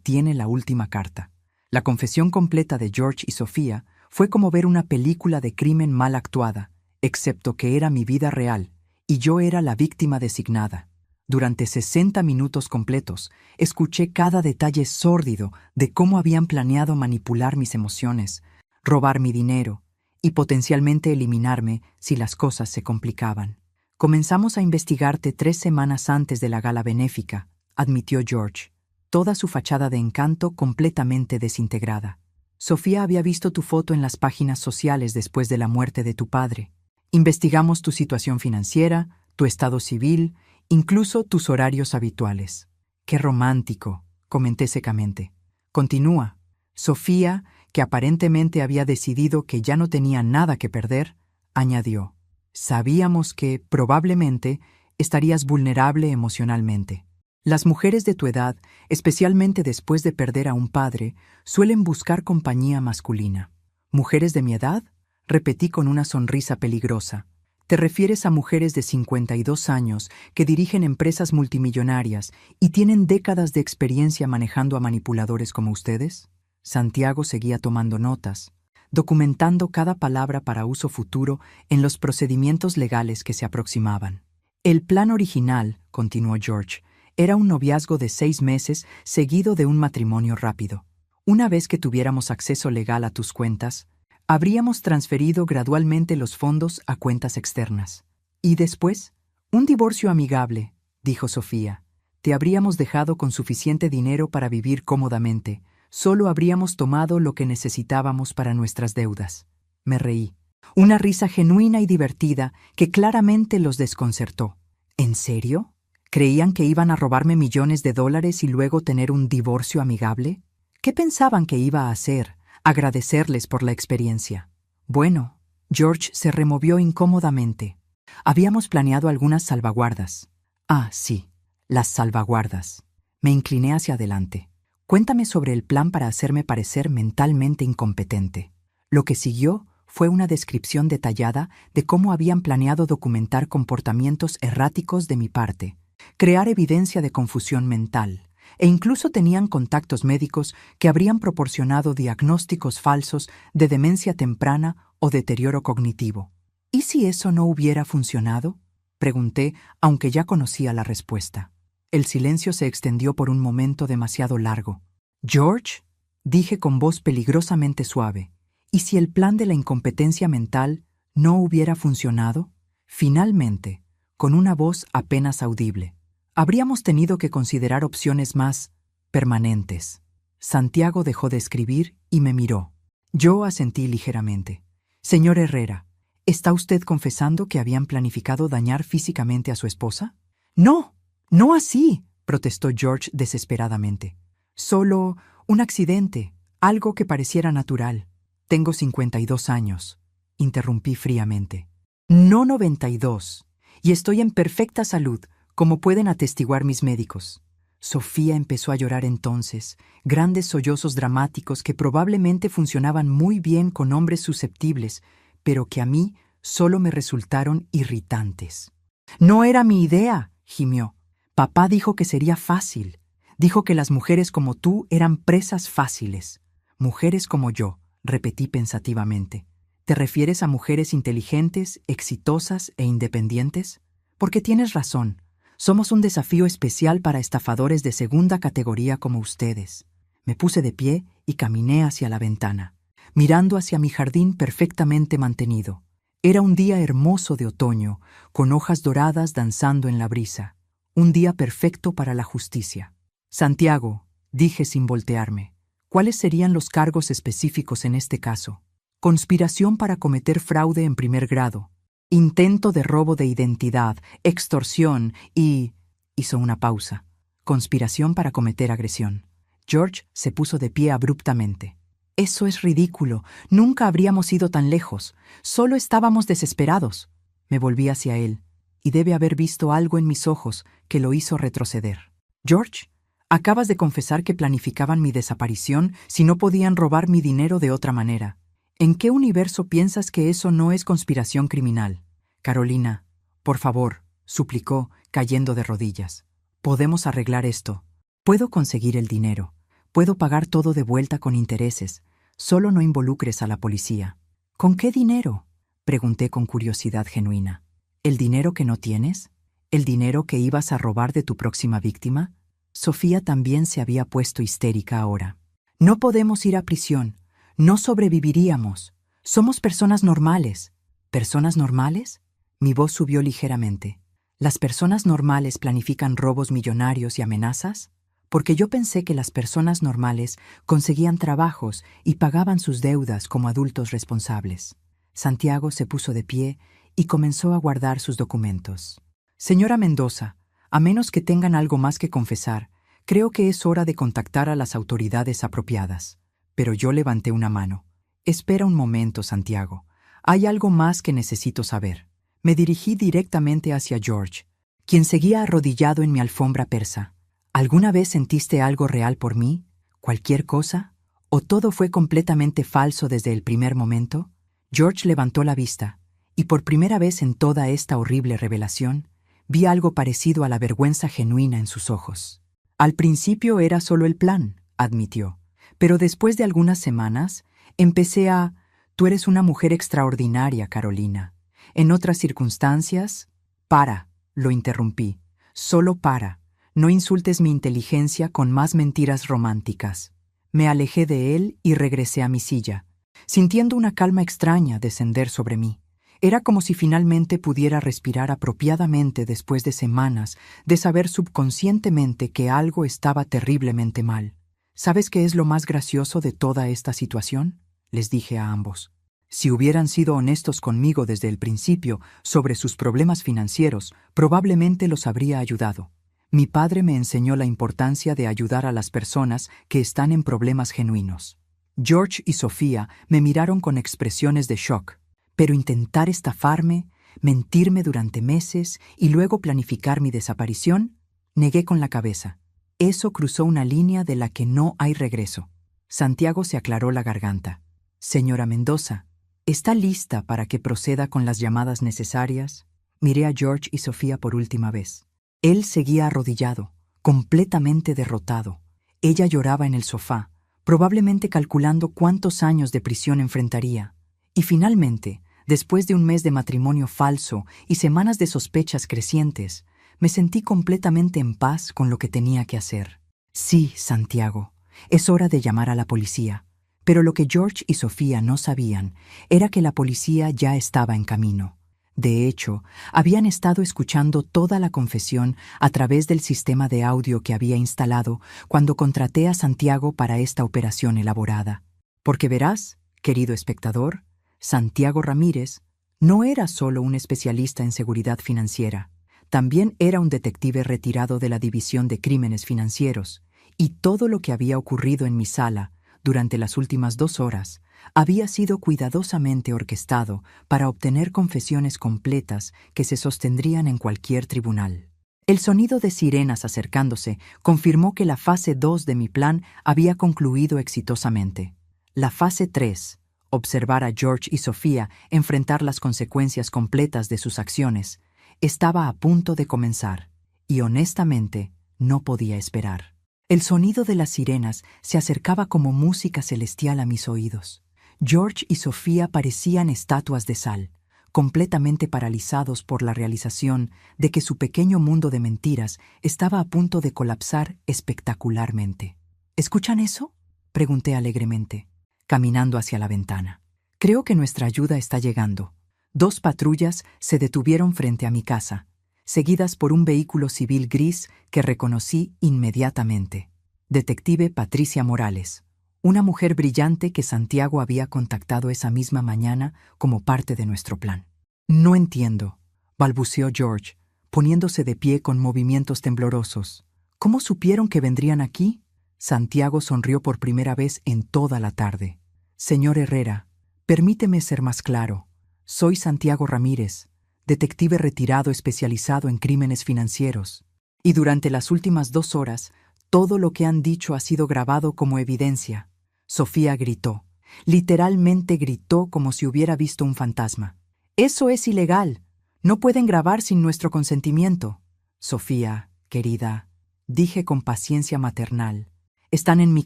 tiene la última carta. La confesión completa de George y Sofía fue como ver una película de crimen mal actuada, excepto que era mi vida real, y yo era la víctima designada. Durante 60 minutos completos, escuché cada detalle sórdido de cómo habían planeado manipular mis emociones, robar mi dinero y potencialmente eliminarme si las cosas se complicaban. Comenzamos a investigarte 3 semanas antes de la gala benéfica, admitió George, toda su fachada de encanto completamente desintegrada. Sofía había visto tu foto en las páginas sociales después de la muerte de tu padre. Investigamos tu situación financiera, tu estado civil, incluso tus horarios habituales. Qué romántico, comenté secamente. Continúa. Sofía, que aparentemente había decidido que ya no tenía nada que perder, añadió. Sabíamos que, probablemente, estarías vulnerable emocionalmente. Las mujeres de tu edad, especialmente después de perder a un padre, suelen buscar compañía masculina. ¿Mujeres de mi edad?, repetí con una sonrisa peligrosa. ¿Te refieres a mujeres de 52 años que dirigen empresas multimillonarias y tienen décadas de experiencia manejando a manipuladores como ustedes? Santiago seguía tomando notas, documentando cada palabra para uso futuro en los procedimientos legales que se aproximaban. El plan original, continuó George, era un noviazgo de 6 meses seguido de un matrimonio rápido. Una vez que tuviéramos acceso legal a tus cuentas, habríamos transferido gradualmente los fondos a cuentas externas. Y después, un divorcio amigable, dijo Sofía. Te habríamos dejado con suficiente dinero para vivir cómodamente, Solo habríamos tomado lo que necesitábamos para nuestras deudas. Me reí. Una risa genuina y divertida que claramente los desconcertó. ¿En serio? ¿Creían que iban a robarme millones de dólares y luego tener un divorcio amigable? ¿Qué pensaban que iba a hacer? Agradecerles por la experiencia. Bueno, George se removió incómodamente. Habíamos planeado algunas salvaguardas. Ah, sí, las salvaguardas. Me incliné hacia adelante. Cuéntame sobre el plan para hacerme parecer mentalmente incompetente. Lo que siguió fue una descripción detallada de cómo habían planeado documentar comportamientos erráticos de mi parte, crear evidencia de confusión mental, e incluso tenían contactos médicos que habrían proporcionado diagnósticos falsos de demencia temprana o deterioro cognitivo. ¿Y si eso no hubiera funcionado?, pregunté, aunque ya conocía la respuesta. El silencio se extendió por un momento demasiado largo. «George», dije con voz peligrosamente suave, ¿y si el plan de la incompetencia mental no hubiera funcionado? Finalmente, con una voz apenas audible, habríamos tenido que considerar opciones más permanentes. Santiago dejó de escribir y me miró. Yo asentí ligeramente. «Señor Herrera, ¿está usted confesando que habían planificado dañar físicamente a su esposa?» «No, no así», protestó George desesperadamente. «Solo un accidente, algo que pareciera natural». «Tengo 52 años», interrumpí fríamente. «No 92, y estoy en perfecta salud, como pueden atestiguar mis médicos». Sofía empezó a llorar entonces, grandes sollozos dramáticos que probablemente funcionaban muy bien con hombres susceptibles, pero que a mí solo me resultaron irritantes. «No era mi idea», gimió. «Papá dijo que sería fácil. Dijo que las mujeres como tú eran presas fáciles». «Mujeres como yo», repetí pensativamente. ¿Te refieres a mujeres inteligentes, exitosas e independientes? Porque tienes razón. Somos un desafío especial para estafadores de segunda categoría como ustedes. Me puse de pie y caminé hacia la ventana, mirando hacia mi jardín perfectamente mantenido. Era un día hermoso de otoño, con hojas doradas danzando en la brisa. Un día perfecto para la justicia. «Santiago», dije sin voltearme, ¿cuáles serían los cargos específicos en este caso? Conspiración para cometer fraude en primer grado, intento de robo de identidad, extorsión y... Hizo una pausa. Conspiración para cometer agresión. George se puso de pie abruptamente. «Eso es ridículo. Nunca habríamos ido tan lejos. Solo estábamos desesperados». Me volví hacia él, y debe haber visto algo en mis ojos que lo hizo retroceder. «George, acabas de confesar que planificaban mi desaparición si no podían robar mi dinero de otra manera. ¿En qué universo piensas que eso no es conspiración criminal?» «Carolina, por favor», suplicó, cayendo de rodillas. «Podemos arreglar esto. Puedo conseguir el dinero. Puedo pagar todo de vuelta con intereses. Solo no involucres a la policía». «¿Con qué dinero?», pregunté con curiosidad genuina. «¿El dinero que no tienes? ¿El dinero que ibas a robar de tu próxima víctima?» Sofía también se había puesto histérica ahora. «No podemos ir a prisión. No sobreviviríamos. Somos personas normales». «¿Personas normales?». Mi voz subió ligeramente. ¿Las personas normales planifican robos millonarios y amenazas? Porque yo pensé que las personas normales conseguían trabajos y pagaban sus deudas como adultos responsables. Santiago se puso de pie y comenzó a guardar sus documentos. «Señora Mendoza, a menos que tengan algo más que confesar, creo que es hora de contactar a las autoridades apropiadas». Pero yo levanté una mano. «Espera un momento, Santiago. Hay algo más que necesito saber». Me dirigí directamente hacia George, quien seguía arrodillado en mi alfombra persa. «¿Alguna vez sentiste algo real por mí? ¿Cualquier cosa? ¿O todo fue completamente falso desde el primer momento?» George levantó la vista, y por primera vez en toda esta horrible revelación, vi algo parecido a la vergüenza genuina en sus ojos. «Al principio era solo el plan», admitió. «Pero después de algunas semanas, empecé a... Tú eres una mujer extraordinaria, Carolina. En otras circunstancias...» «Para», lo interrumpí. «Solo para. No insultes mi inteligencia con más mentiras románticas». Me alejé de él y regresé a mi silla, sintiendo una calma extraña descender sobre mí. Era como si finalmente pudiera respirar apropiadamente después de semanas de saber subconscientemente que algo estaba terriblemente mal. ¿Sabes qué es lo más gracioso de toda esta situación? Les dije a ambos. Si hubieran sido honestos conmigo desde el principio sobre sus problemas financieros, probablemente los habría ayudado. Mi padre me enseñó la importancia de ayudar a las personas que están en problemas genuinos. George y Sofía me miraron con expresiones de shock, pero intentar estafarme, mentirme durante meses y luego planificar mi desaparición, negué con la cabeza. Eso cruzó una línea de la que no hay regreso. Santiago se aclaró la garganta. Señora Mendoza, ¿está lista para que proceda con las llamadas necesarias? Miré a George y Sofía por última vez. Él seguía arrodillado, completamente derrotado. Ella lloraba en el sofá, probablemente calculando cuántos años de prisión enfrentaría. Y finalmente, después de un mes de matrimonio falso y semanas de sospechas crecientes, me sentí completamente en paz con lo que tenía que hacer. Sí, Santiago, es hora de llamar a la policía. Pero lo que George y Sofía no sabían era que la policía ya estaba en camino. De hecho, habían estado escuchando toda la confesión a través del sistema de audio que había instalado cuando contraté a Santiago para esta operación elaborada. Porque verás, querido espectador, Santiago Ramírez no era solo un especialista en seguridad financiera, también era un detective retirado de la División de Crímenes Financieros, y todo lo que había ocurrido en mi sala durante las últimas 2 horas había sido cuidadosamente orquestado para obtener confesiones completas que se sostendrían en cualquier tribunal. El sonido de sirenas acercándose confirmó que la fase 2 de mi plan había concluido exitosamente. La fase 3, observar a George y Sofía enfrentar las consecuencias completas de sus acciones, estaba a punto de comenzar, y honestamente no podía esperar. El sonido de las sirenas se acercaba como música celestial a mis oídos. George y Sofía parecían estatuas de sal, completamente paralizados por la realización de que su pequeño mundo de mentiras estaba a punto de colapsar espectacularmente. ¿Escuchan eso?, pregunté alegremente, caminando hacia la ventana. Creo que nuestra ayuda está llegando. 2 patrullas se detuvieron frente a mi casa, seguidas por un vehículo civil gris que reconocí inmediatamente. Detective Patricia Morales, una mujer brillante que Santiago había contactado esa misma mañana como parte de nuestro plan. No entiendo, balbuceó George, poniéndose de pie con movimientos temblorosos. ¿Cómo supieron que vendrían aquí? Santiago sonrió por primera vez en toda la tarde. Señor Herrera, permíteme ser más claro. Soy Santiago Ramírez, detective retirado especializado en crímenes financieros. Y durante las últimas 2 horas, todo lo que han dicho ha sido grabado como evidencia. Sofía gritó. Literalmente gritó como si hubiera visto un fantasma. Eso es ilegal. No pueden grabar sin nuestro consentimiento. Sofía, querida, dije con paciencia maternal. Están en mi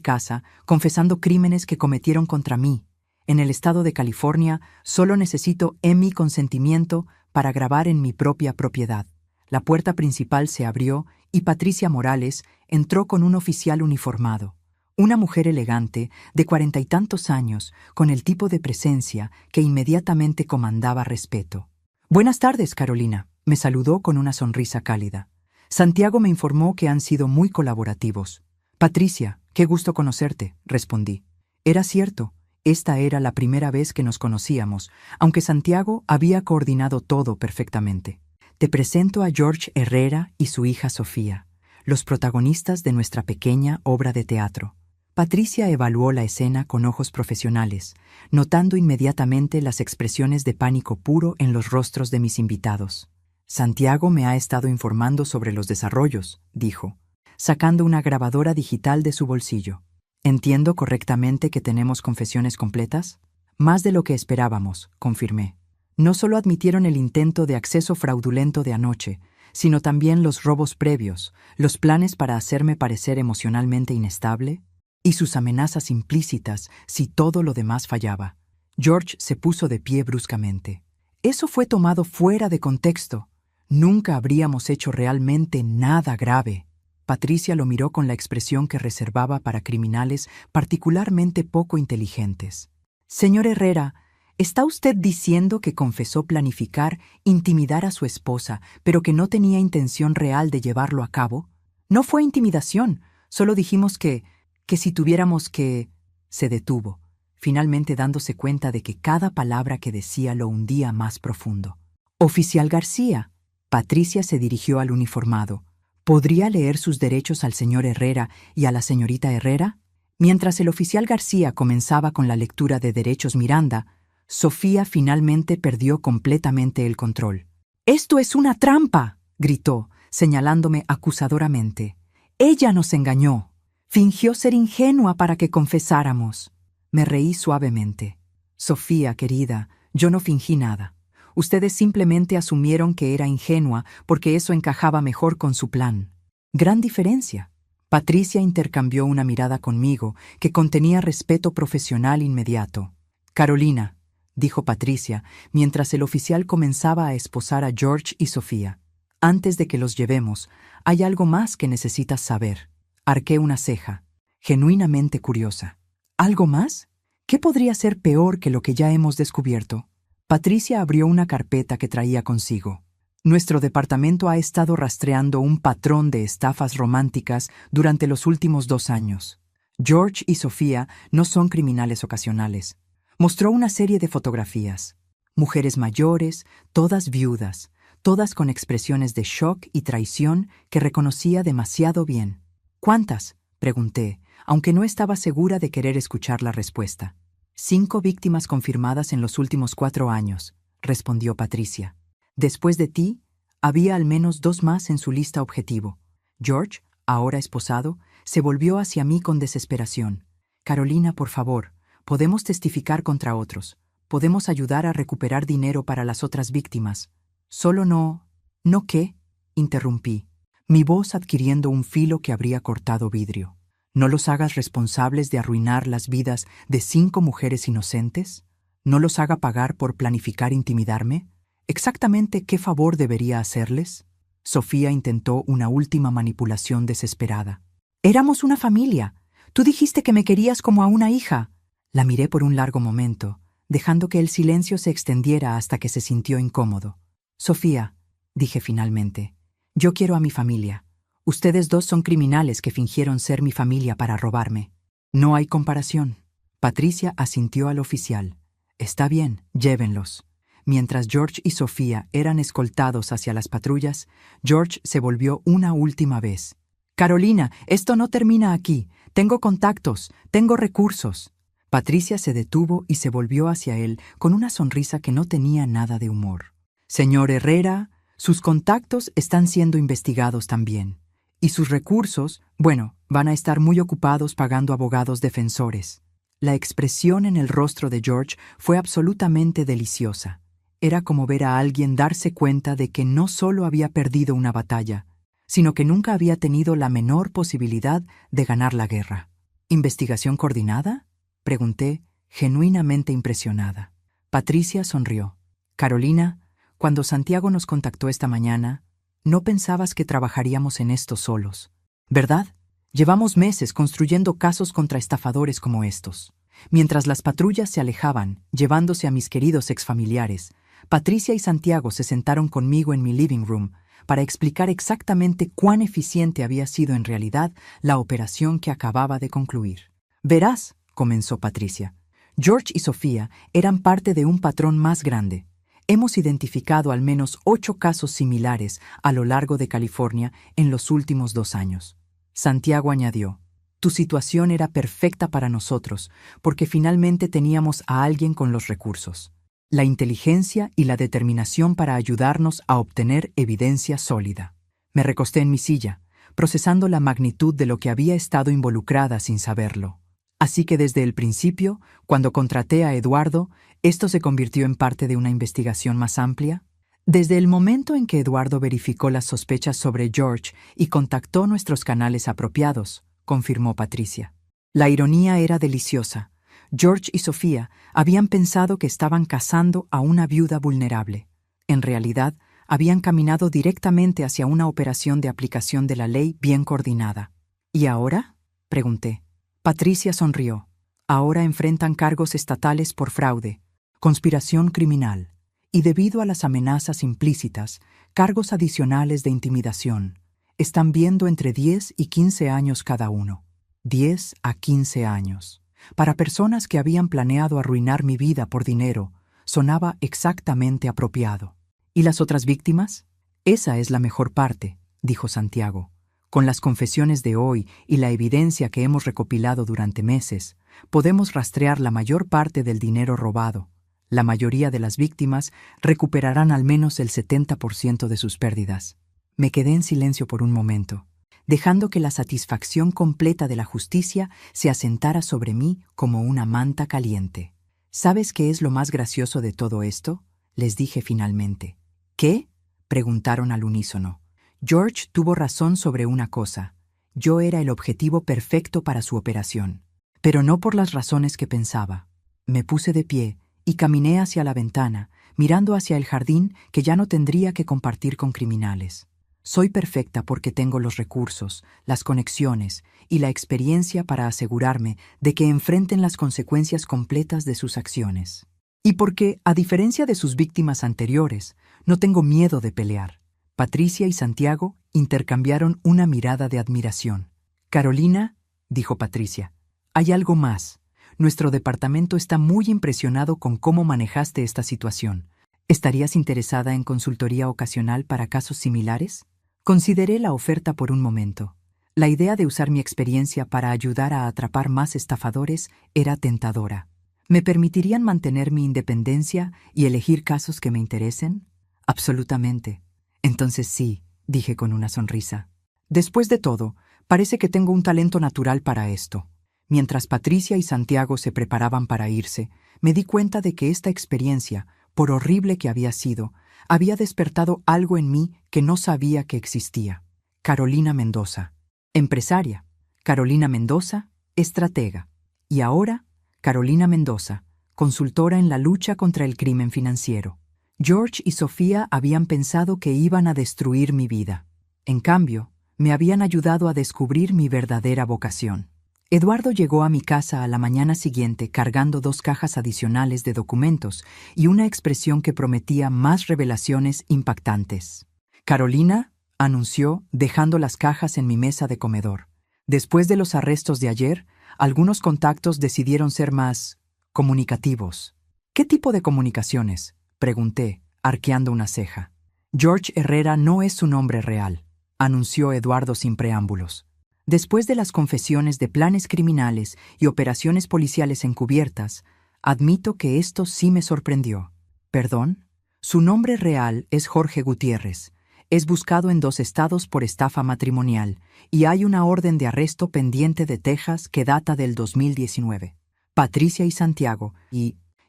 casa, confesando crímenes que cometieron contra mí. En el estado de California, solo necesito mi consentimiento para grabar en mi propia propiedad. La puerta principal se abrió y Patricia Morales entró con un oficial uniformado. Una mujer elegante, de 40 y tantos años, con el tipo de presencia que inmediatamente comandaba respeto. Buenas tardes, Carolina, me saludó con una sonrisa cálida. Santiago me informó que han sido muy colaborativos. Patricia, qué gusto conocerte, respondí. Era cierto. Esta era la primera vez que nos conocíamos, aunque Santiago había coordinado todo perfectamente. Te presento a George Herrera y su hija Sofía, los protagonistas de nuestra pequeña obra de teatro. Patricia evaluó la escena con ojos profesionales, notando inmediatamente las expresiones de pánico puro en los rostros de mis invitados. Santiago me ha estado informando sobre los desarrollos, dijo, sacando una grabadora digital de su bolsillo. ¿Entiendo correctamente que tenemos confesiones completas? Más de lo que esperábamos, confirmé. No solo admitieron el intento de acceso fraudulento de anoche, sino también los robos previos, los planes para hacerme parecer emocionalmente inestable y sus amenazas implícitas si todo lo demás fallaba. George se puso de pie bruscamente. Eso fue tomado fuera de contexto. Nunca habríamos hecho realmente nada grave. Patricia lo miró con la expresión que reservaba para criminales particularmente poco inteligentes. Señor Herrera, ¿está usted diciendo que confesó planificar, intimidar a su esposa, pero que no tenía intención real de llevarlo a cabo? No fue intimidación, solo dijimos que que si tuviéramos que... Se detuvo, finalmente dándose cuenta de que cada palabra que decía lo hundía más profundo. «Oficial García», Patricia se dirigió al uniformado. «¿Podría leer sus derechos al señor Herrera y a la señorita Herrera?» Mientras el oficial García comenzaba con la lectura de derechos Miranda, Sofía finalmente perdió completamente el control. «¡Esto es una trampa!», gritó, señalándome acusadoramente. «Ella nos engañó. Fingió ser ingenua para que confesáramos». Me reí suavemente. «Sofía, querida, yo no fingí nada. Ustedes simplemente asumieron que era ingenua porque eso encajaba mejor con su plan». «Gran diferencia». Patricia intercambió una mirada conmigo que contenía respeto profesional inmediato. «Carolina», dijo Patricia, mientras el oficial comenzaba a esposar a George y Sofía. «Antes de que los llevemos, hay algo más que necesitas saber». Arqué una ceja, genuinamente curiosa. ¿Algo más? ¿Qué podría ser peor que lo que ya hemos descubierto? Patricia abrió una carpeta que traía consigo. «Nuestro departamento ha estado rastreando un patrón de estafas románticas durante los últimos 2 años. George y Sofía no son criminales ocasionales». Mostró una serie de fotografías. Mujeres mayores, todas viudas, todas con expresiones de shock y traición que reconocía demasiado bien. «¿Cuántas?», pregunté, aunque no estaba segura de querer escuchar la respuesta. 5 víctimas confirmadas en los últimos 4 años, respondió Patricia. Después de ti, había al menos 2 más en su lista objetivo. George, ahora esposado, se volvió hacia mí con desesperación. «Carolina, por favor, podemos testificar contra otros. Podemos ayudar a recuperar dinero para las otras víctimas. Solo no...» «¿No qué?», interrumpí, mi voz adquiriendo un filo que habría cortado vidrio. ¿No los hagas responsables de arruinar las vidas de 5 mujeres inocentes? ¿No los haga pagar por planificar intimidarme? ¿Exactamente qué favor debería hacerles?» Sofía intentó una última manipulación desesperada. «Éramos una familia. Tú dijiste que me querías como a una hija». La miré por un largo momento, dejando que el silencio se extendiera hasta que se sintió incómodo. «Sofía», dije finalmente, «yo quiero a mi familia. Ustedes 2 son criminales que fingieron ser mi familia para robarme. No hay comparación». Patricia asintió al oficial. «Está bien, llévenlos». Mientras George y Sofía eran escoltados hacia las patrullas, George se volvió una última vez. «Carolina, esto no termina aquí. Tengo contactos, tengo recursos». Patricia se detuvo y se volvió hacia él con una sonrisa que no tenía nada de humor. «Señor Herrera, sus contactos están siendo investigados también. Y sus recursos, bueno, van a estar muy ocupados pagando abogados defensores». La expresión en el rostro de George fue absolutamente deliciosa. Era como ver a alguien darse cuenta de que no solo había perdido una batalla, sino que nunca había tenido la menor posibilidad de ganar la guerra. «¿Investigación coordinada?», pregunté, genuinamente impresionada. Patricia sonrió. «Carolina, cuando Santiago nos contactó esta mañana, no pensabas que trabajaríamos en esto solos, ¿verdad? Llevamos meses construyendo casos contra estafadores como estos». Mientras las patrullas se alejaban, llevándose a mis queridos exfamiliares, Patricia y Santiago se sentaron conmigo en mi living room para explicar exactamente cuán eficiente había sido en realidad la operación que acababa de concluir. «Verás», comenzó Patricia, «George y Sofía eran parte de un patrón más grande. Hemos identificado al menos 8 casos similares a lo largo de California en los últimos 2 años. Santiago añadió, «Tu situación era perfecta para nosotros porque finalmente teníamos a alguien con los recursos, la inteligencia y la determinación para ayudarnos a obtener evidencia sólida». Me recosté en mi silla, procesando la magnitud de lo que había estado involucrada sin saberlo. Así que desde el principio, cuando contraté a Eduardo, ¿esto se convirtió en parte de una investigación más amplia? Desde el momento en que Eduardo verificó las sospechas sobre George y contactó nuestros canales apropiados, confirmó Patricia. La ironía era deliciosa. George y Sofía habían pensado que estaban cazando a una viuda vulnerable. En realidad, habían caminado directamente hacia una operación de aplicación de la ley bien coordinada. ¿Y ahora?, pregunté. Patricia sonrió. Ahora enfrentan cargos estatales por fraude, conspiración criminal y, debido a las amenazas implícitas, cargos adicionales de intimidación. Están viendo entre 10 y 15 años cada uno. 10 a 15 años. Para personas que habían planeado arruinar mi vida por dinero, sonaba exactamente apropiado. ¿Y las otras víctimas? Esa es la mejor parte, dijo Santiago. Con las confesiones de hoy y la evidencia que hemos recopilado durante meses, podemos rastrear la mayor parte del dinero robado. La mayoría de las víctimas recuperarán al menos el 70% de sus pérdidas. Me quedé en silencio por un momento, dejando que la satisfacción completa de la justicia se asentara sobre mí como una manta caliente. ¿Sabes qué es lo más gracioso de todo esto?, les dije finalmente. ¿Qué?, preguntaron al unísono. George tuvo razón sobre una cosa. Yo era el objetivo perfecto para su operación, pero no por las razones que pensaba. Me puse de pie y caminé hacia la ventana, mirando hacia el jardín que ya no tendría que compartir con criminales. Soy perfecta porque tengo los recursos, las conexiones y la experiencia para asegurarme de que enfrenten las consecuencias completas de sus acciones. Y porque, a diferencia de sus víctimas anteriores, no tengo miedo de pelear. Patricia y Santiago intercambiaron una mirada de admiración. «Carolina», dijo Patricia, «hay algo más. Nuestro departamento está muy impresionado con cómo manejaste esta situación. ¿Estarías interesada en consultoría ocasional para casos similares?» Consideré la oferta por un momento. La idea de usar mi experiencia para ayudar a atrapar más estafadores era tentadora. ¿Me permitirían mantener mi independencia y elegir casos que me interesen? Absolutamente. Entonces sí, dije con una sonrisa. Después de todo, parece que tengo un talento natural para esto. Mientras Patricia y Santiago se preparaban para irse, me di cuenta de que esta experiencia, por horrible que había sido, había despertado algo en mí que no sabía que existía. Carolina Mendoza, empresaria. Carolina Mendoza, estratega. Y ahora, Carolina Mendoza, consultora en la lucha contra el crimen financiero. George y Sofía habían pensado que iban a destruir mi vida. En cambio, me habían ayudado a descubrir mi verdadera vocación. Eduardo llegó a mi casa a la mañana siguiente cargando 2 cajas adicionales de documentos y una expresión que prometía más revelaciones impactantes. «Carolina», anunció, dejando las cajas en mi mesa de comedor. Después de los arrestos de ayer, algunos contactos decidieron ser más comunicativos. «¿Qué tipo de comunicaciones?», pregunté, arqueando una ceja. «George Herrera no es su nombre real», anunció Eduardo sin preámbulos. Después de las confesiones de planes criminales y operaciones policiales encubiertas, admito que esto sí me sorprendió. ¿Perdón? Su nombre real es Jorge Gutiérrez. Es buscado en 2 estados por estafa matrimonial y hay una orden de arresto pendiente de Texas que data del 2019. Patricia y Santiago,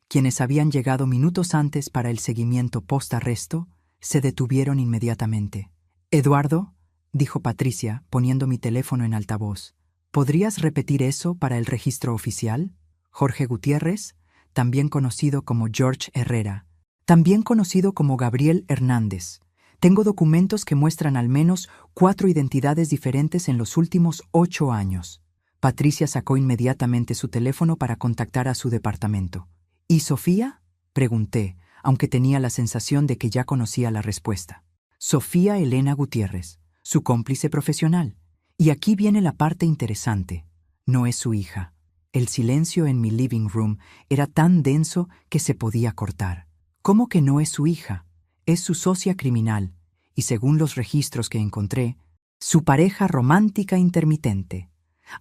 quienes habían llegado minutos antes para el seguimiento post-arresto, se detuvieron inmediatamente. «Eduardo», dijo Patricia, poniendo mi teléfono en altavoz, ¿podrías repetir eso para el registro oficial? Jorge Gutiérrez, también conocido como George Herrera, también conocido como Gabriel Hernández. Tengo documentos que muestran al menos 4 identidades diferentes en los últimos 8 años. Patricia sacó inmediatamente su teléfono para contactar a su departamento. ¿Y Sofía?, pregunté, aunque tenía la sensación de que ya conocía la respuesta. Sofía Elena Gutiérrez, su cómplice profesional. Y aquí viene la parte interesante. No es su hija. El silencio en mi living room era tan denso que se podía cortar. ¿Cómo que no es su hija? Es su socia criminal, y según los registros que encontré, su pareja romántica intermitente.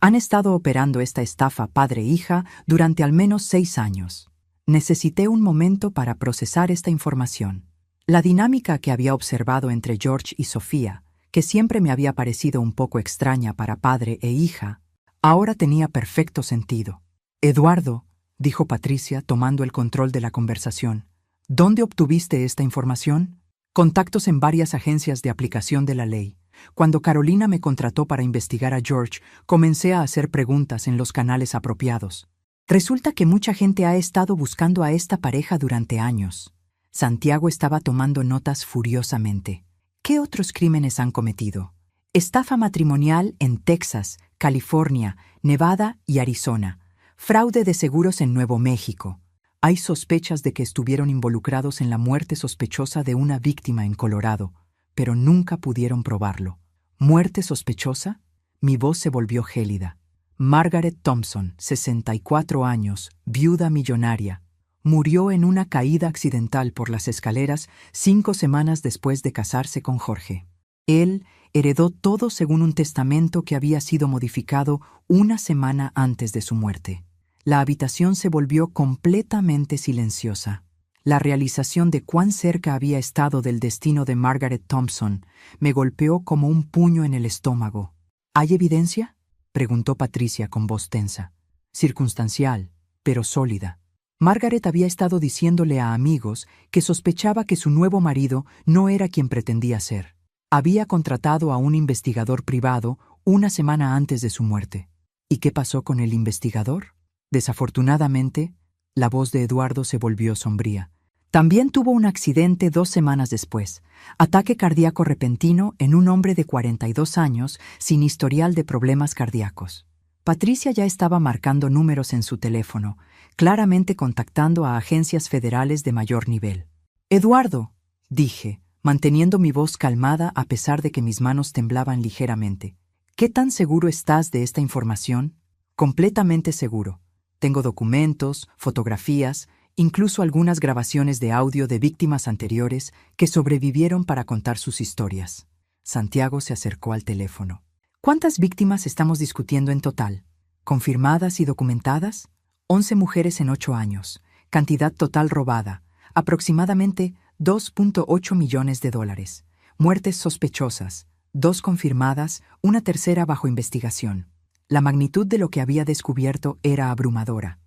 Han estado operando esta estafa padre-hija durante al menos 6 años. Necesité un momento para procesar esta información. La dinámica que había observado entre George y Sofía, que siempre me había parecido un poco extraña para padre e hija, ahora tenía perfecto sentido. «Eduardo», dijo Patricia tomando el control de la conversación, «¿dónde obtuviste esta información?» «Contactos en varias agencias de aplicación de la ley. Cuando Carolina me contrató para investigar a George, comencé a hacer preguntas en los canales apropiados. Resulta que mucha gente ha estado buscando a esta pareja durante años». Santiago estaba tomando notas furiosamente. ¿Qué otros crímenes han cometido? Estafa matrimonial en Texas, California, Nevada y Arizona. Fraude de seguros en Nuevo México. Hay sospechas de que estuvieron involucrados en la muerte sospechosa de una víctima en Colorado, pero nunca pudieron probarlo. ¿Muerte sospechosa? Mi voz se volvió gélida. Margaret Thompson, 64 años, viuda millonaria, murió en una caída accidental por las escaleras 5 semanas después de casarse con Jorge. Él heredó todo según un testamento que había sido modificado una semana antes de su muerte. La habitación se volvió completamente silenciosa. La realización de cuán cerca había estado del destino de Margaret Thompson me golpeó como un puño en el estómago. ¿Hay evidencia?, preguntó Patricia con voz tensa. Circunstancial, pero sólida. Margaret había estado diciéndole a amigos que sospechaba que su nuevo marido no era quien pretendía ser. Había contratado a un investigador privado una semana antes de su muerte. ¿Y qué pasó con el investigador? Desafortunadamente, la voz de Eduardo se volvió sombría. También tuvo un accidente 2 semanas después, ataque cardíaco repentino en un hombre de 42 años sin historial de problemas cardíacos. Patricia ya estaba marcando números en su teléfono, claramente contactando a agencias federales de mayor nivel. «Eduardo», dije, manteniendo mi voz calmada a pesar de que mis manos temblaban ligeramente. «¿Qué tan seguro estás de esta información?» «Completamente seguro. Tengo documentos, fotografías, incluso algunas grabaciones de audio de víctimas anteriores que sobrevivieron para contar sus historias». Santiago se acercó al teléfono. «¿Cuántas víctimas estamos discutiendo en total? ¿Confirmadas y documentadas?» 11 mujeres en 8 años. Cantidad total robada, aproximadamente $2.8 millones. Muertes sospechosas, 2 confirmadas, una tercera bajo investigación. La magnitud de lo que había descubierto era abrumadora.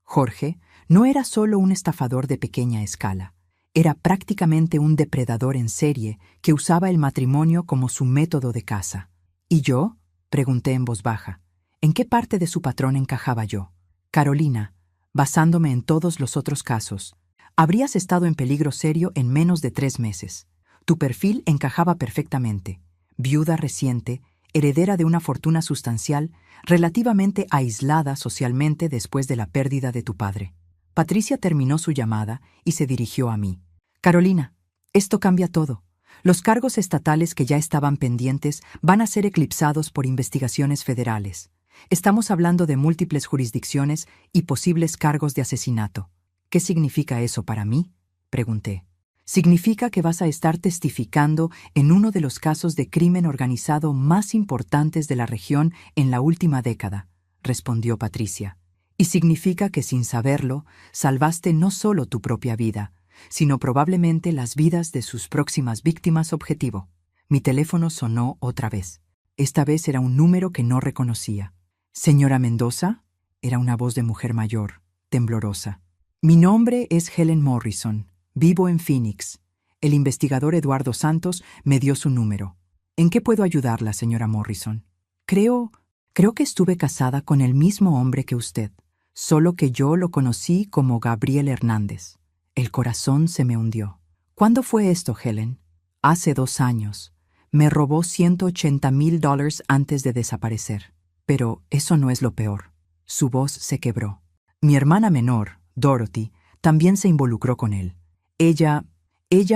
Jorge, no era solo un estafador de pequeña escala. Era prácticamente un depredador en serie que usaba el matrimonio como su método de caza. ¿Y yo?, pregunté en voz baja. ¿En qué parte de su patrón encajaba yo? Carolina, basándome en todos los otros casos, habrías estado en peligro serio en menos de 3 meses. Tu perfil encajaba perfectamente. Viuda reciente, heredera de una fortuna sustancial, relativamente aislada socialmente después de la pérdida de tu padre. Patricia terminó su llamada y se dirigió a mí. Carolina, esto cambia todo. Los cargos estatales que ya estaban pendientes van a ser eclipsados por investigaciones federales. Estamos hablando de múltiples jurisdicciones y posibles cargos de asesinato. ¿Qué significa eso para mí?, pregunté. Significa que vas a estar testificando en uno de los casos de crimen organizado más importantes de la región en la última década, respondió Patricia. Y significa que sin saberlo, salvaste no solo tu propia vida, sino probablemente las vidas de sus próximas víctimas objetivo. Mi teléfono sonó otra vez. Esta vez era un número que no reconocía. «¿Señora Mendoza?», era una voz de mujer mayor, temblorosa. «Mi nombre es Helen Morrison. Vivo en Phoenix. El investigador Eduardo Santos me dio su número. ¿En qué puedo ayudarla, señora Morrison?» Creo que estuve casada con el mismo hombre que usted, solo que yo lo conocí como Gabriel Hernández. El corazón se me hundió. ¿Cuándo fue esto, Helen? Hace 2 años. Me robó $180,000 antes de desaparecer. Pero eso no es lo peor. Su voz se quebró. Mi hermana menor, Dorothy, también se involucró con él. Ella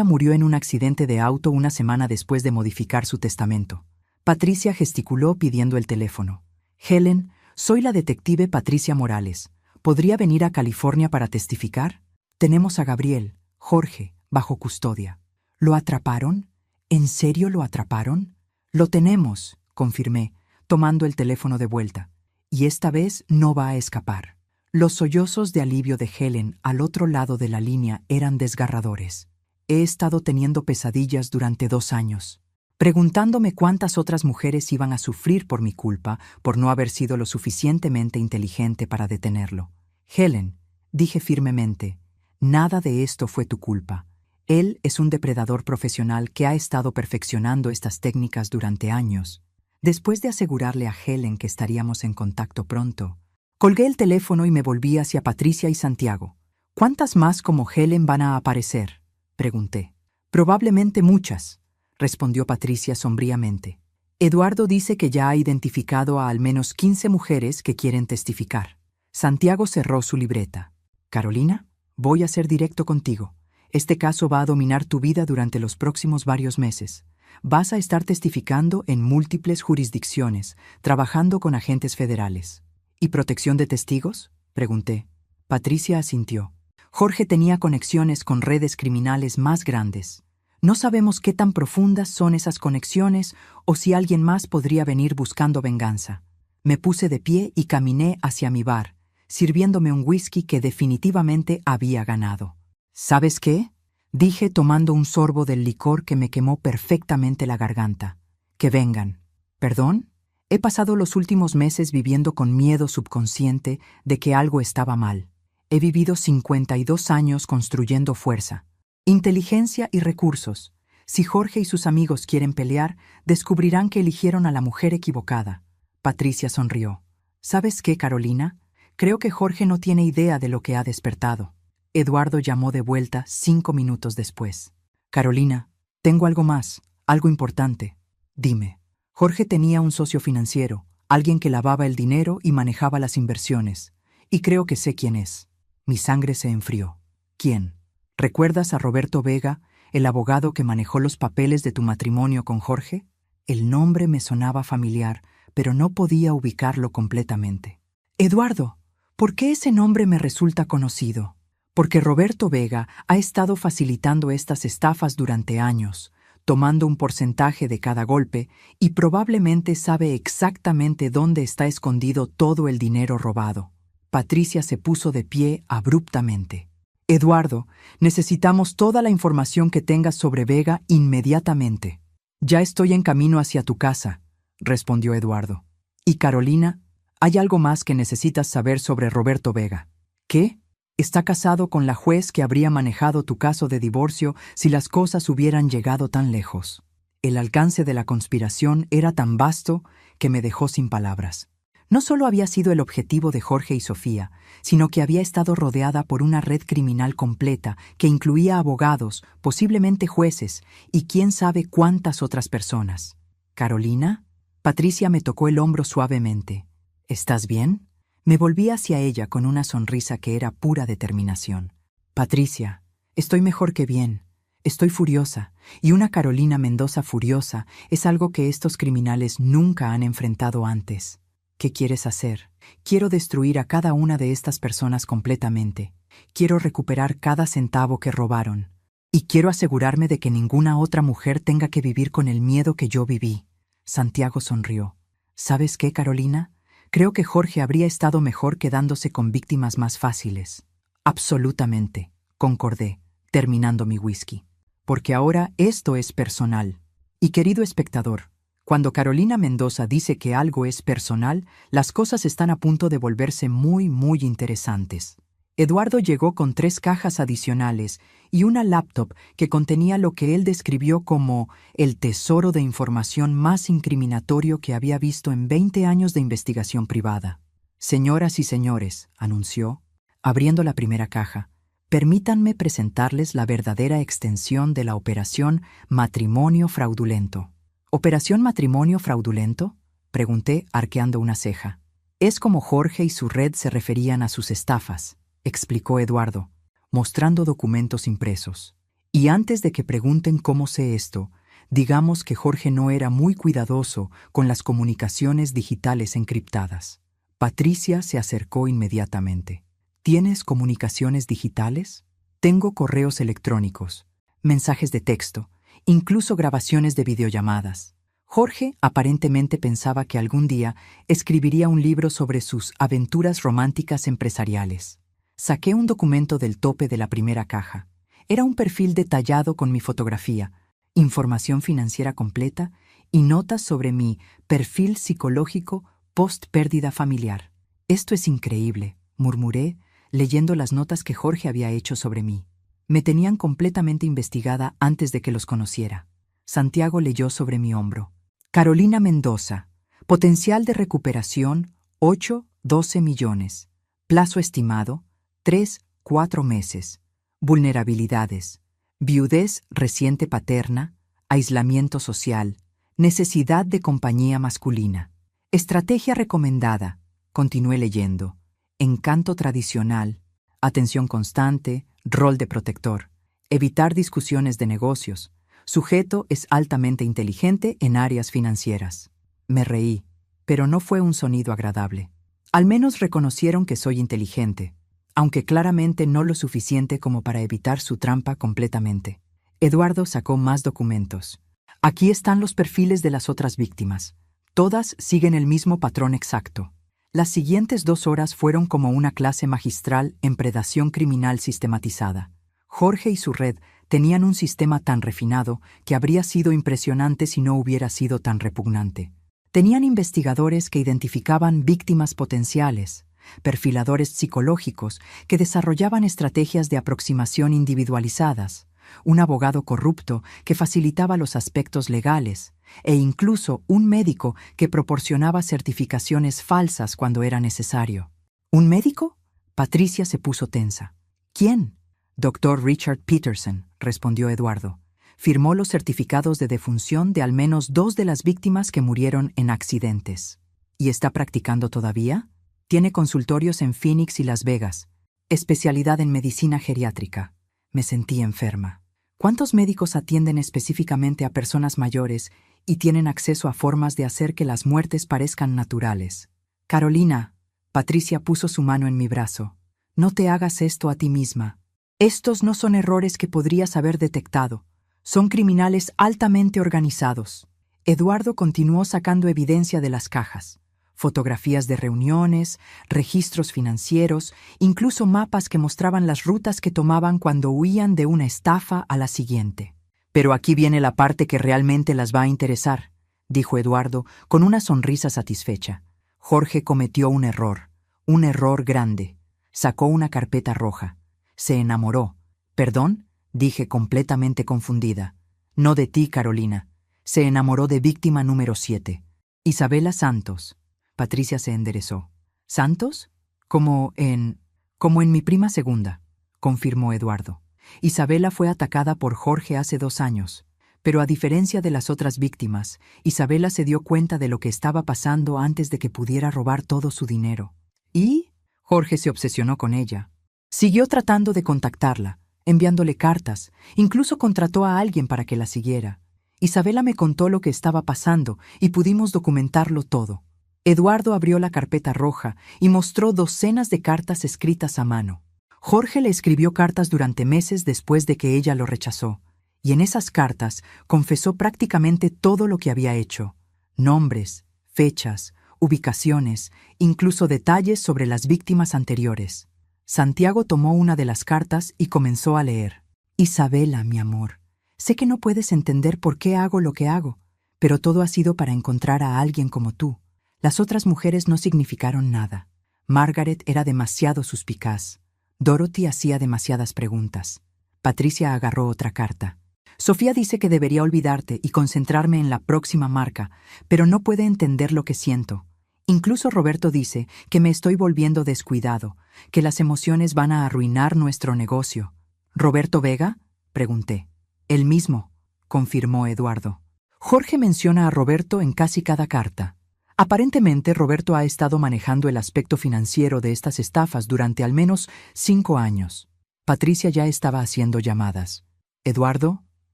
murió en un accidente de auto una semana después de modificar su testamento. Patricia gesticuló pidiendo el teléfono. «Helen, soy la detective Patricia Morales. ¿Podría venir a California para testificar? Tenemos a Gabriel, Jorge, bajo custodia». «¿Lo atraparon? ¿En serio lo atraparon?» «Lo tenemos», confirmé, tomando el teléfono de vuelta. «Y esta vez no va a escapar». Los sollozos de alivio de Helen al otro lado de la línea eran desgarradores. He estado teniendo pesadillas durante 2 años, preguntándome cuántas otras mujeres iban a sufrir por mi culpa por no haber sido lo suficientemente inteligente para detenerlo. «Helen», dije firmemente, «nada de esto fue tu culpa. Él es un depredador profesional que ha estado perfeccionando estas técnicas durante años». Después de asegurarle a Helen que estaríamos en contacto pronto, colgué el teléfono y me volví hacia Patricia y Santiago. «¿Cuántas más como Helen van a aparecer?», pregunté. «Probablemente muchas», respondió Patricia sombríamente. «Eduardo dice que ya ha identificado a al menos 15 mujeres que quieren testificar». Santiago cerró su libreta. «Carolina, voy a ser directo contigo. Este caso va a dominar tu vida durante los próximos varios meses. Vas a estar testificando en múltiples jurisdicciones, trabajando con agentes federales. ¿Y protección de testigos?, pregunté. Patricia asintió. Jorge tenía conexiones con redes criminales más grandes. No sabemos qué tan profundas son esas conexiones o si alguien más podría venir buscando venganza. Me puse de pie y caminé hacia mi bar, sirviéndome un whisky que definitivamente había ganado. ¿Sabes qué?, dije tomando un sorbo del licor que me quemó perfectamente la garganta. Que vengan. ¿Perdón? He pasado los últimos meses viviendo con miedo subconsciente de que algo estaba mal. He vivido 52 años construyendo fuerza, inteligencia y recursos. Si Jorge y sus amigos quieren pelear, descubrirán que eligieron a la mujer equivocada. Patricia sonrió. ¿Sabes qué, Carolina? Creo que Jorge no tiene idea de lo que ha despertado. Eduardo llamó de vuelta 5 minutos después. Carolina, tengo algo más, algo importante. Dime. Jorge tenía un socio financiero, alguien que lavaba el dinero y manejaba las inversiones. Y creo que sé quién es. Mi sangre se enfrió. ¿Quién? ¿Recuerdas a Roberto Vega, el abogado que manejó los papeles de tu matrimonio con Jorge? El nombre me sonaba familiar, pero no podía ubicarlo completamente. Eduardo, ¿por qué ese nombre me resulta conocido? Porque Roberto Vega ha estado facilitando estas estafas durante años, tomando un porcentaje de cada golpe y probablemente sabe exactamente dónde está escondido todo el dinero robado. Patricia se puso de pie abruptamente. Eduardo, necesitamos toda la información que tengas sobre Vega inmediatamente. Ya estoy en camino hacia tu casa, respondió Eduardo. Y Carolina, hay algo más que necesitas saber sobre Roberto Vega. ¿Qué? Está casado con la juez que habría manejado tu caso de divorcio si las cosas hubieran llegado tan lejos. El alcance de la conspiración era tan vasto que me dejó sin palabras. No solo había sido el objetivo de Jorge y Sofía, sino que había estado rodeada por una red criminal completa que incluía abogados, posiblemente jueces, y quién sabe cuántas otras personas. ¿Carolina? Patricia me tocó el hombro suavemente. ¿Estás bien? Me volví hacia ella con una sonrisa que era pura determinación. Patricia, estoy mejor que bien. Estoy furiosa, y una Carolina Mendoza furiosa es algo que estos criminales nunca han enfrentado antes. ¿Qué quieres hacer? Quiero destruir a cada una de estas personas completamente. Quiero recuperar cada centavo que robaron. Y quiero asegurarme de que ninguna otra mujer tenga que vivir con el miedo que yo viví. Santiago sonrió. ¿Sabes qué, Carolina? Creo que Jorge habría estado mejor quedándose con víctimas más fáciles. Absolutamente, concordé, terminando mi whisky. Porque ahora esto es personal. Y querido espectador, cuando Carolina Mendoza dice que algo es personal, las cosas están a punto de volverse muy, muy interesantes. Eduardo llegó con 3 cajas adicionales y una laptop que contenía lo que él describió como el tesoro de información más incriminatorio que había visto en 20 años de investigación privada. Señoras y señores, anunció, abriendo la primera caja, permítanme presentarles la verdadera extensión de la operación Matrimonio Fraudulento. ¿Operación Matrimonio Fraudulento?, pregunté, arqueando una ceja. Es como Jorge y su red se referían a sus estafas, explicó Eduardo, mostrando documentos impresos. Y antes de que pregunten cómo sé esto, digamos que Jorge no era muy cuidadoso con las comunicaciones digitales encriptadas. Patricia se acercó inmediatamente. ¿Tienes comunicaciones digitales? Tengo correos electrónicos, mensajes de texto, incluso grabaciones de videollamadas. Jorge aparentemente pensaba que algún día escribiría un libro sobre sus aventuras románticas empresariales. Saqué un documento del tope de la primera caja. Era un perfil detallado con mi fotografía, información financiera completa y notas sobre mi perfil psicológico post-pérdida familiar. Esto es increíble, murmuré, leyendo las notas que Jorge había hecho sobre mí. Me tenían completamente investigada antes de que los conociera. Santiago leyó sobre mi hombro. Carolina Mendoza, potencial de recuperación 8-12 millones, plazo estimado 3-4 meses, vulnerabilidades, viudez reciente paterna, aislamiento social, necesidad de compañía masculina. Estrategia recomendada, continué leyendo, encanto tradicional, atención constante, rol de protector, evitar discusiones de negocios, Sujeto es altamente inteligente en áreas financieras. Me reí, pero no fue un sonido agradable. Al menos reconocieron que soy inteligente, aunque claramente no lo suficiente como para evitar su trampa completamente. Eduardo sacó más documentos. Aquí están los perfiles de las otras víctimas. Todas siguen el mismo patrón exacto. Las siguientes 2 horas fueron como una clase magistral en predación criminal sistematizada. Jorge y su red tenían un sistema tan refinado que habría sido impresionante si no hubiera sido tan repugnante. Tenían investigadores que identificaban víctimas potenciales, perfiladores psicológicos que desarrollaban estrategias de aproximación individualizadas, un abogado corrupto que facilitaba los aspectos legales, e incluso un médico que proporcionaba certificaciones falsas cuando era necesario. ¿Un médico? Patricia se puso tensa. ¿Quién? Dr. Richard Peterson, respondió Eduardo. Firmó los certificados de defunción de al menos 2 de las víctimas que murieron en accidentes. ¿Y está practicando todavía? Tiene consultorios en Phoenix y Las Vegas, especialidad en medicina geriátrica. Me sentí enferma. ¿Cuántos médicos atienden específicamente a personas mayores y tienen acceso a formas de hacer que las muertes parezcan naturales? Carolina, Patricia puso su mano en mi brazo. No te hagas esto a ti misma. Estos no son errores que podrías haber detectado. Son criminales altamente organizados. Eduardo continuó sacando evidencia de las cajas. Fotografías de reuniones, registros financieros, incluso mapas que mostraban las rutas que tomaban cuando huían de una estafa a la siguiente. Pero aquí viene la parte que realmente las va a interesar, dijo Eduardo con una sonrisa satisfecha. Jorge cometió un error grande. Sacó una carpeta roja. Se enamoró. ¿Perdón? Dije completamente confundida. No de ti, Carolina. Se enamoró de víctima número 7. Isabela Santos. Patricia se enderezó. ¿Santos? Como en mi prima segunda, confirmó Eduardo. Isabela fue atacada por Jorge hace 2 años, pero a diferencia de las otras víctimas, Isabela se dio cuenta de lo que estaba pasando antes de que pudiera robar todo su dinero. ¿Y? Jorge se obsesionó con ella. Siguió tratando de contactarla, enviándole cartas, incluso contrató a alguien para que la siguiera. Isabela me contó lo que estaba pasando y pudimos documentarlo todo. Eduardo abrió la carpeta roja y mostró docenas de cartas escritas a mano. Jorge le escribió cartas durante meses después de que ella lo rechazó, y en esas cartas confesó prácticamente todo lo que había hecho. Nombres, fechas, ubicaciones, incluso detalles sobre las víctimas anteriores. Santiago tomó una de las cartas y comenzó a leer. Isabela, mi amor, sé que no puedes entender por qué hago lo que hago, pero todo ha sido para encontrar a alguien como tú. Las otras mujeres no significaron nada. Margaret era demasiado suspicaz. Dorothy hacía demasiadas preguntas. Patricia agarró otra carta. Sofía dice que debería olvidarte y concentrarme en la próxima marca, pero no puede entender lo que siento. Incluso Roberto dice que me estoy volviendo descuidado, que las emociones van a arruinar nuestro negocio. ¿Roberto Vega? Pregunté. El mismo, confirmó Eduardo. Jorge menciona a Roberto en casi cada carta. Aparentemente, Roberto ha estado manejando el aspecto financiero de estas estafas durante al menos 5 años. Patricia ya estaba haciendo llamadas. Eduardo,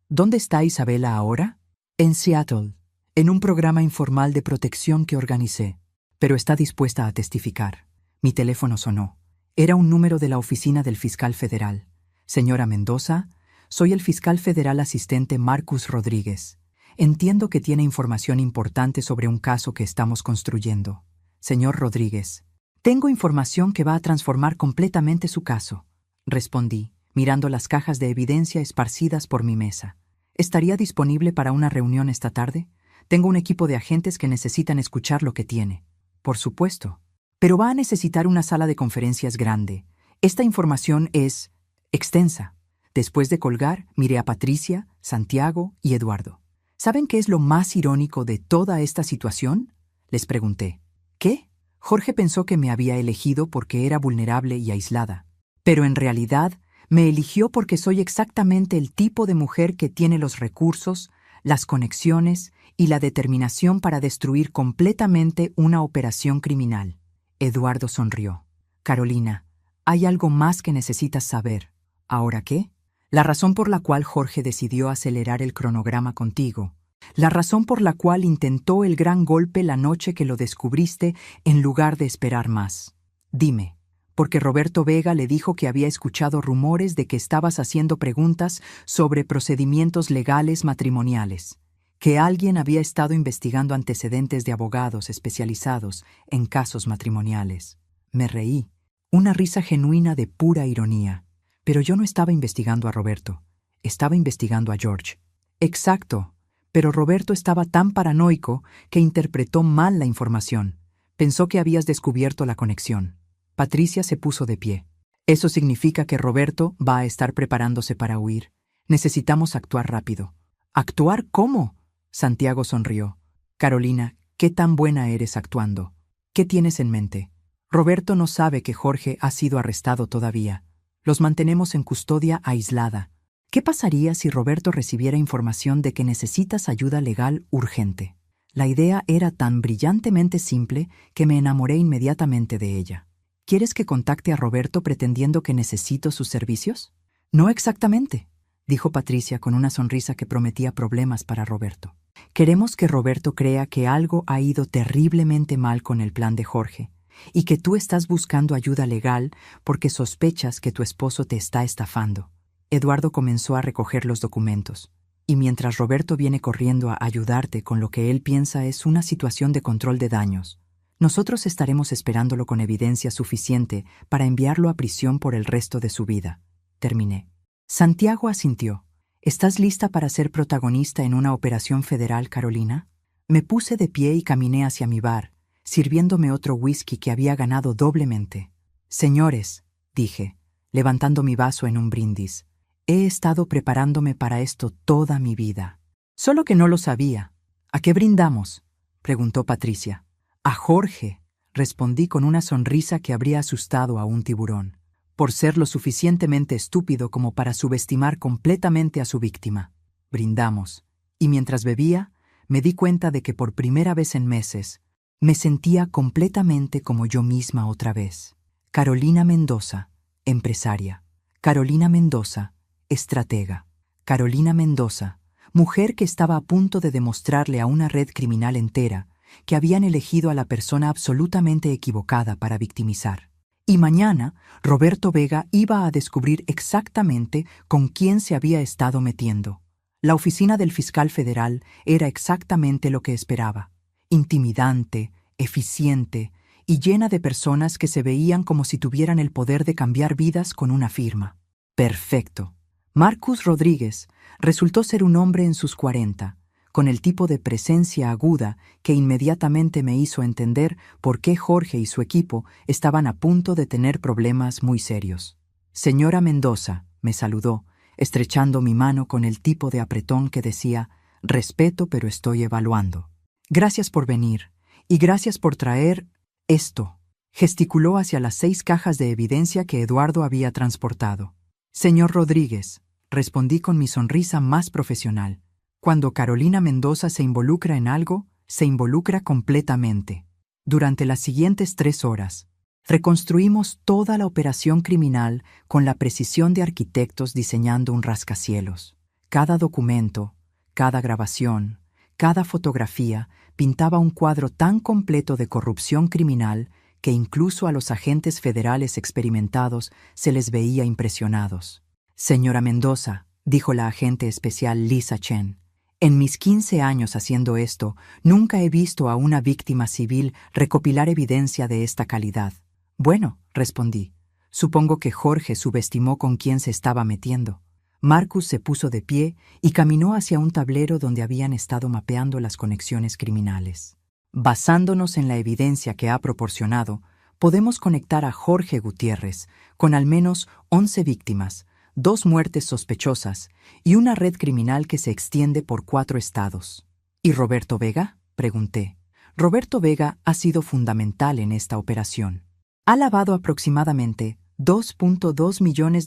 ¿dónde está Isabela ahora? En Seattle, en un programa informal de protección que organicé, pero está dispuesta a testificar. Mi teléfono sonó. Era un número de la oficina del fiscal federal. Señora Mendoza, soy el fiscal federal asistente Marcus Rodríguez. Entiendo que tiene información importante sobre un caso que estamos construyendo. Señor Rodríguez, tengo información que va a transformar completamente su caso, respondí, mirando las cajas de evidencia esparcidas por mi mesa. ¿Estaría disponible para una reunión esta tarde? Tengo un equipo de agentes que necesitan escuchar lo que tiene. Por supuesto. Pero va a necesitar una sala de conferencias grande. Esta información es extensa. Después de colgar, miré a Patricia, Santiago y Eduardo. ¿Saben qué es lo más irónico de toda esta situación? Les pregunté. ¿Qué? Jorge pensó que me había elegido porque era vulnerable y aislada. Pero en realidad, me eligió porque soy exactamente el tipo de mujer que tiene los recursos, las conexiones y la determinación para destruir completamente una operación criminal. Eduardo sonrió. Carolina, hay algo más que necesitas saber. ¿Ahora qué? La razón por la cual Jorge decidió acelerar el cronograma contigo. La razón por la cual intentó el gran golpe la noche que lo descubriste en lugar de esperar más. Dime, porque Roberto Vega le dijo que había escuchado rumores de que estabas haciendo preguntas sobre procedimientos legales matrimoniales, que alguien había estado investigando antecedentes de abogados especializados en casos matrimoniales. Me reí, una risa genuina de pura ironía. Pero yo no estaba investigando a Roberto, estaba investigando a George. Exacto, pero Roberto estaba tan paranoico que interpretó mal la información. Pensó que habías descubierto la conexión. Patricia se puso de pie. Eso significa que Roberto va a estar preparándose para huir. Necesitamos actuar rápido. ¿Actuar cómo? Santiago sonrió. Carolina, ¿qué tan buena eres actuando? ¿Qué tienes en mente? Roberto no sabe que Jorge ha sido arrestado todavía. Los mantenemos en custodia aislada. ¿Qué pasaría si Roberto recibiera información de que necesitas ayuda legal urgente? La idea era tan brillantemente simple que me enamoré inmediatamente de ella. ¿Quieres que contacte a Roberto pretendiendo que necesito sus servicios? No exactamente, dijo Patricia con una sonrisa que prometía problemas para Roberto. Queremos que Roberto crea que algo ha ido terriblemente mal con el plan de Jorge y que tú estás buscando ayuda legal porque sospechas que tu esposo te está estafando. Eduardo comenzó a recoger los documentos, y mientras Roberto viene corriendo a ayudarte con lo que él piensa es una situación de control de daños, nosotros estaremos esperándolo con evidencia suficiente para enviarlo a prisión por el resto de su vida. Terminé. Santiago asintió. ¿Estás lista para ser protagonista en una operación federal, Carolina? Me puse de pie y caminé hacia mi bar, sirviéndome otro whisky que había ganado doblemente. Señores, dije, levantando mi vaso en un brindis, he estado preparándome para esto toda mi vida. Solo que no lo sabía. ¿A qué brindamos?, preguntó Patricia. A Jorge, respondí con una sonrisa que habría asustado a un tiburón, por ser lo suficientemente estúpido como para subestimar completamente a su víctima. Brindamos, y mientras bebía, me di cuenta de que por primera vez en meses, me sentía completamente como yo misma otra vez. Carolina Mendoza, empresaria. Carolina Mendoza, estratega. Carolina Mendoza, mujer que estaba a punto de demostrarle a una red criminal entera que habían elegido a la persona absolutamente equivocada para victimizar. Y mañana, Roberto Vega iba a descubrir exactamente con quién se había estado metiendo. La oficina del fiscal federal era exactamente lo que esperaba. Intimidante, eficiente y llena de personas que se veían como si tuvieran el poder de cambiar vidas con una firma. Perfecto. Marcus Rodríguez resultó ser un hombre en sus 40, con el tipo de presencia aguda que inmediatamente me hizo entender por qué Jorge y su equipo estaban a punto de tener problemas muy serios. Señora Mendoza, me saludó, estrechando mi mano con el tipo de apretón que decía, respeto pero estoy evaluando. Gracias por venir, y gracias por traer esto. Gesticuló hacia las 6 cajas de evidencia que Eduardo había transportado. Señor Rodríguez, respondí con mi sonrisa más profesional. Cuando Carolina Mendoza se involucra en algo, se involucra completamente. Durante las siguientes 3 horas, reconstruimos toda la operación criminal con la precisión de arquitectos diseñando un rascacielos. Cada documento, cada grabación, cada fotografía pintaba un cuadro tan completo de corrupción criminal que incluso a los agentes federales experimentados se les veía impresionados. Señora Mendoza, dijo la agente especial Lisa Chen, en mis 15 años haciendo esto, nunca he visto a una víctima civil recopilar evidencia de esta calidad. Bueno, respondí, supongo que Jorge subestimó con quién se estaba metiendo. Marcus se puso de pie y caminó hacia un tablero donde habían estado mapeando las conexiones criminales. Basándonos en la evidencia que ha proporcionado, podemos conectar a Jorge Gutiérrez con al menos 11 víctimas, 2 muertes sospechosas y una red criminal que se extiende por 4 estados. ¿Y Roberto Vega?, pregunté. Roberto Vega ha sido fundamental en esta operación. Ha lavado aproximadamente $2.2 millones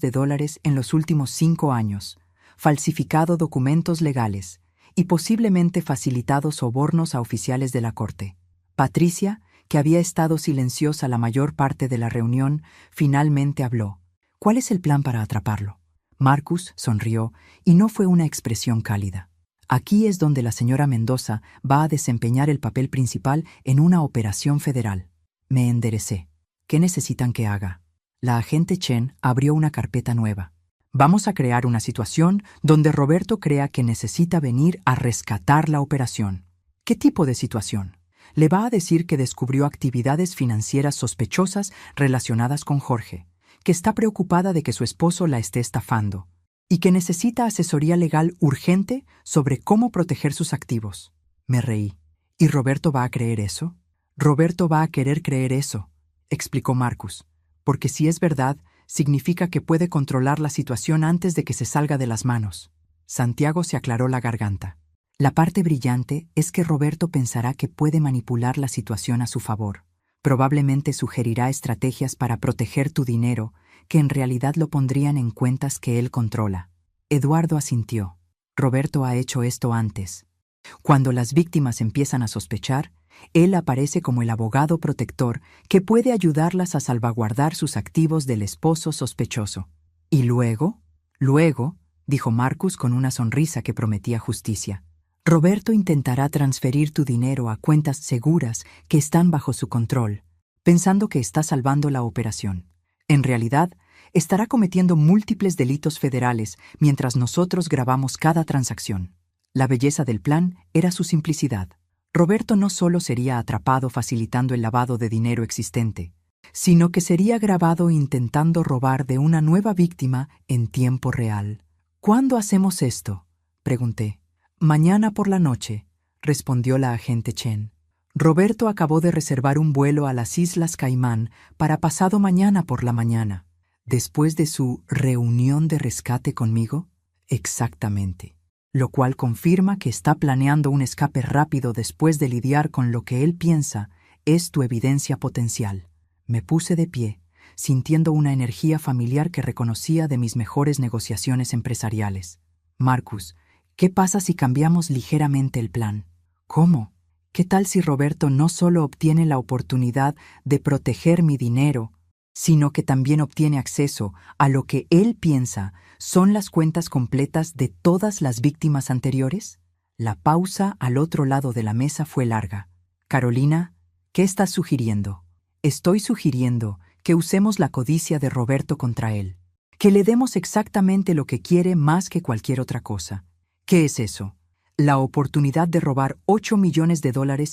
en los últimos 5 años, falsificado documentos legales y posiblemente facilitado sobornos a oficiales de la corte. Patricia, que había estado silenciosa la mayor parte de la reunión, finalmente habló. ¿Cuál es el plan para atraparlo? Marcus sonrió y no fue una expresión cálida. Aquí es donde la señora Mendoza va a desempeñar el papel principal en una operación federal. Me enderecé. ¿Qué necesitan que haga? La agente Chen abrió una carpeta nueva. Vamos a crear una situación donde Roberto crea que necesita venir a rescatar la operación. ¿Qué tipo de situación? Le va a decir que descubrió actividades financieras sospechosas relacionadas con Jorge, que está preocupada de que su esposo la esté estafando y que necesita asesoría legal urgente sobre cómo proteger sus activos. Me reí. ¿Y Roberto va a creer eso? Roberto va a querer creer eso, explicó Marcus, porque si es verdad, significa que puede controlar la situación antes de que se salga de las manos. Santiago se aclaró la garganta. La parte brillante es que Roberto pensará que puede manipular la situación a su favor. Probablemente sugerirá estrategias para proteger tu dinero que en realidad lo pondrían en cuentas que él controla. Eduardo asintió. Roberto ha hecho esto antes. Cuando las víctimas empiezan a sospechar, él aparece como el abogado protector que puede ayudarlas a salvaguardar sus activos del esposo sospechoso. ¿Y luego? Luego, dijo Marcus con una sonrisa que prometía justicia. Roberto intentará transferir tu dinero a cuentas seguras que están bajo su control, pensando que está salvando la operación. En realidad, estará cometiendo múltiples delitos federales mientras nosotros grabamos cada transacción. La belleza del plan era su simplicidad. Roberto no solo sería atrapado facilitando el lavado de dinero existente, sino que sería grabado intentando robar de una nueva víctima en tiempo real. ¿Cuándo hacemos esto?, pregunté. Mañana por la noche, respondió la agente Chen. Roberto acabó de reservar un vuelo a las Islas Caimán para pasado mañana por la mañana. ¿Después de su reunión de rescate conmigo? Exactamente. Lo cual confirma que está planeando un escape rápido después de lidiar con lo que él piensa es tu evidencia potencial. Me puse de pie, sintiendo una energía familiar que reconocía de mis mejores negociaciones empresariales. Marcus, ¿qué pasa si cambiamos ligeramente el plan? ¿Cómo? ¿Qué tal si Roberto no solo obtiene la oportunidad de proteger mi dinero, sino que también obtiene acceso a lo que él piensa son las cuentas completas de todas las víctimas anteriores? La pausa al otro lado de la mesa fue larga. Carolina, ¿qué estás sugiriendo? Estoy sugiriendo que usemos la codicia de Roberto contra él, que le demos exactamente lo que quiere más que cualquier otra cosa. ¿Qué es eso? La oportunidad de robar $8 millones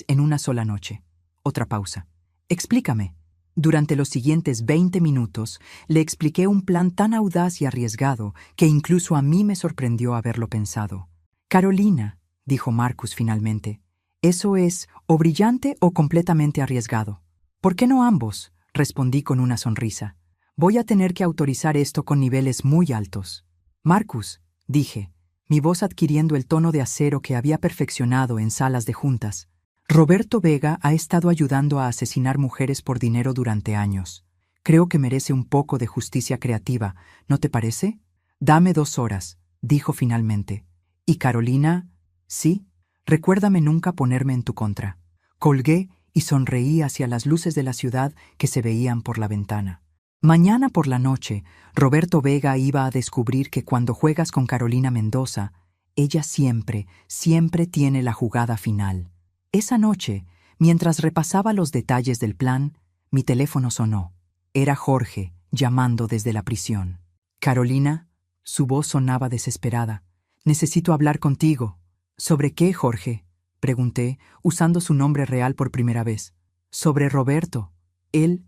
en una sola noche. Otra pausa. Explícame. Durante los siguientes 20 minutos le expliqué un plan tan audaz y arriesgado que incluso a mí me sorprendió haberlo pensado. Carolina, dijo Marcus finalmente, eso es o brillante o completamente arriesgado. ¿Por qué no ambos?, respondí con una sonrisa. Voy a tener que autorizar esto con niveles muy altos. Marcus, dije, mi voz adquiriendo el tono de acero que había perfeccionado en salas de juntas. Roberto Vega ha estado ayudando a asesinar mujeres por dinero durante años. Creo que merece un poco de justicia creativa, ¿no te parece? Dame 2 horas, dijo finalmente. ¿Y Carolina? Sí, recuérdame nunca ponerme en tu contra. Colgué y sonreí hacia las luces de la ciudad que se veían por la ventana. Mañana por la noche, Roberto Vega iba a descubrir que cuando juegas con Carolina Mendoza, ella siempre, siempre tiene la jugada final. Esa noche, mientras repasaba los detalles del plan, mi teléfono sonó. Era Jorge, llamando desde la prisión. Carolina, su voz sonaba desesperada. Necesito hablar contigo. ¿Sobre qué, Jorge?, pregunté, usando su nombre real por primera vez. Sobre Roberto. Él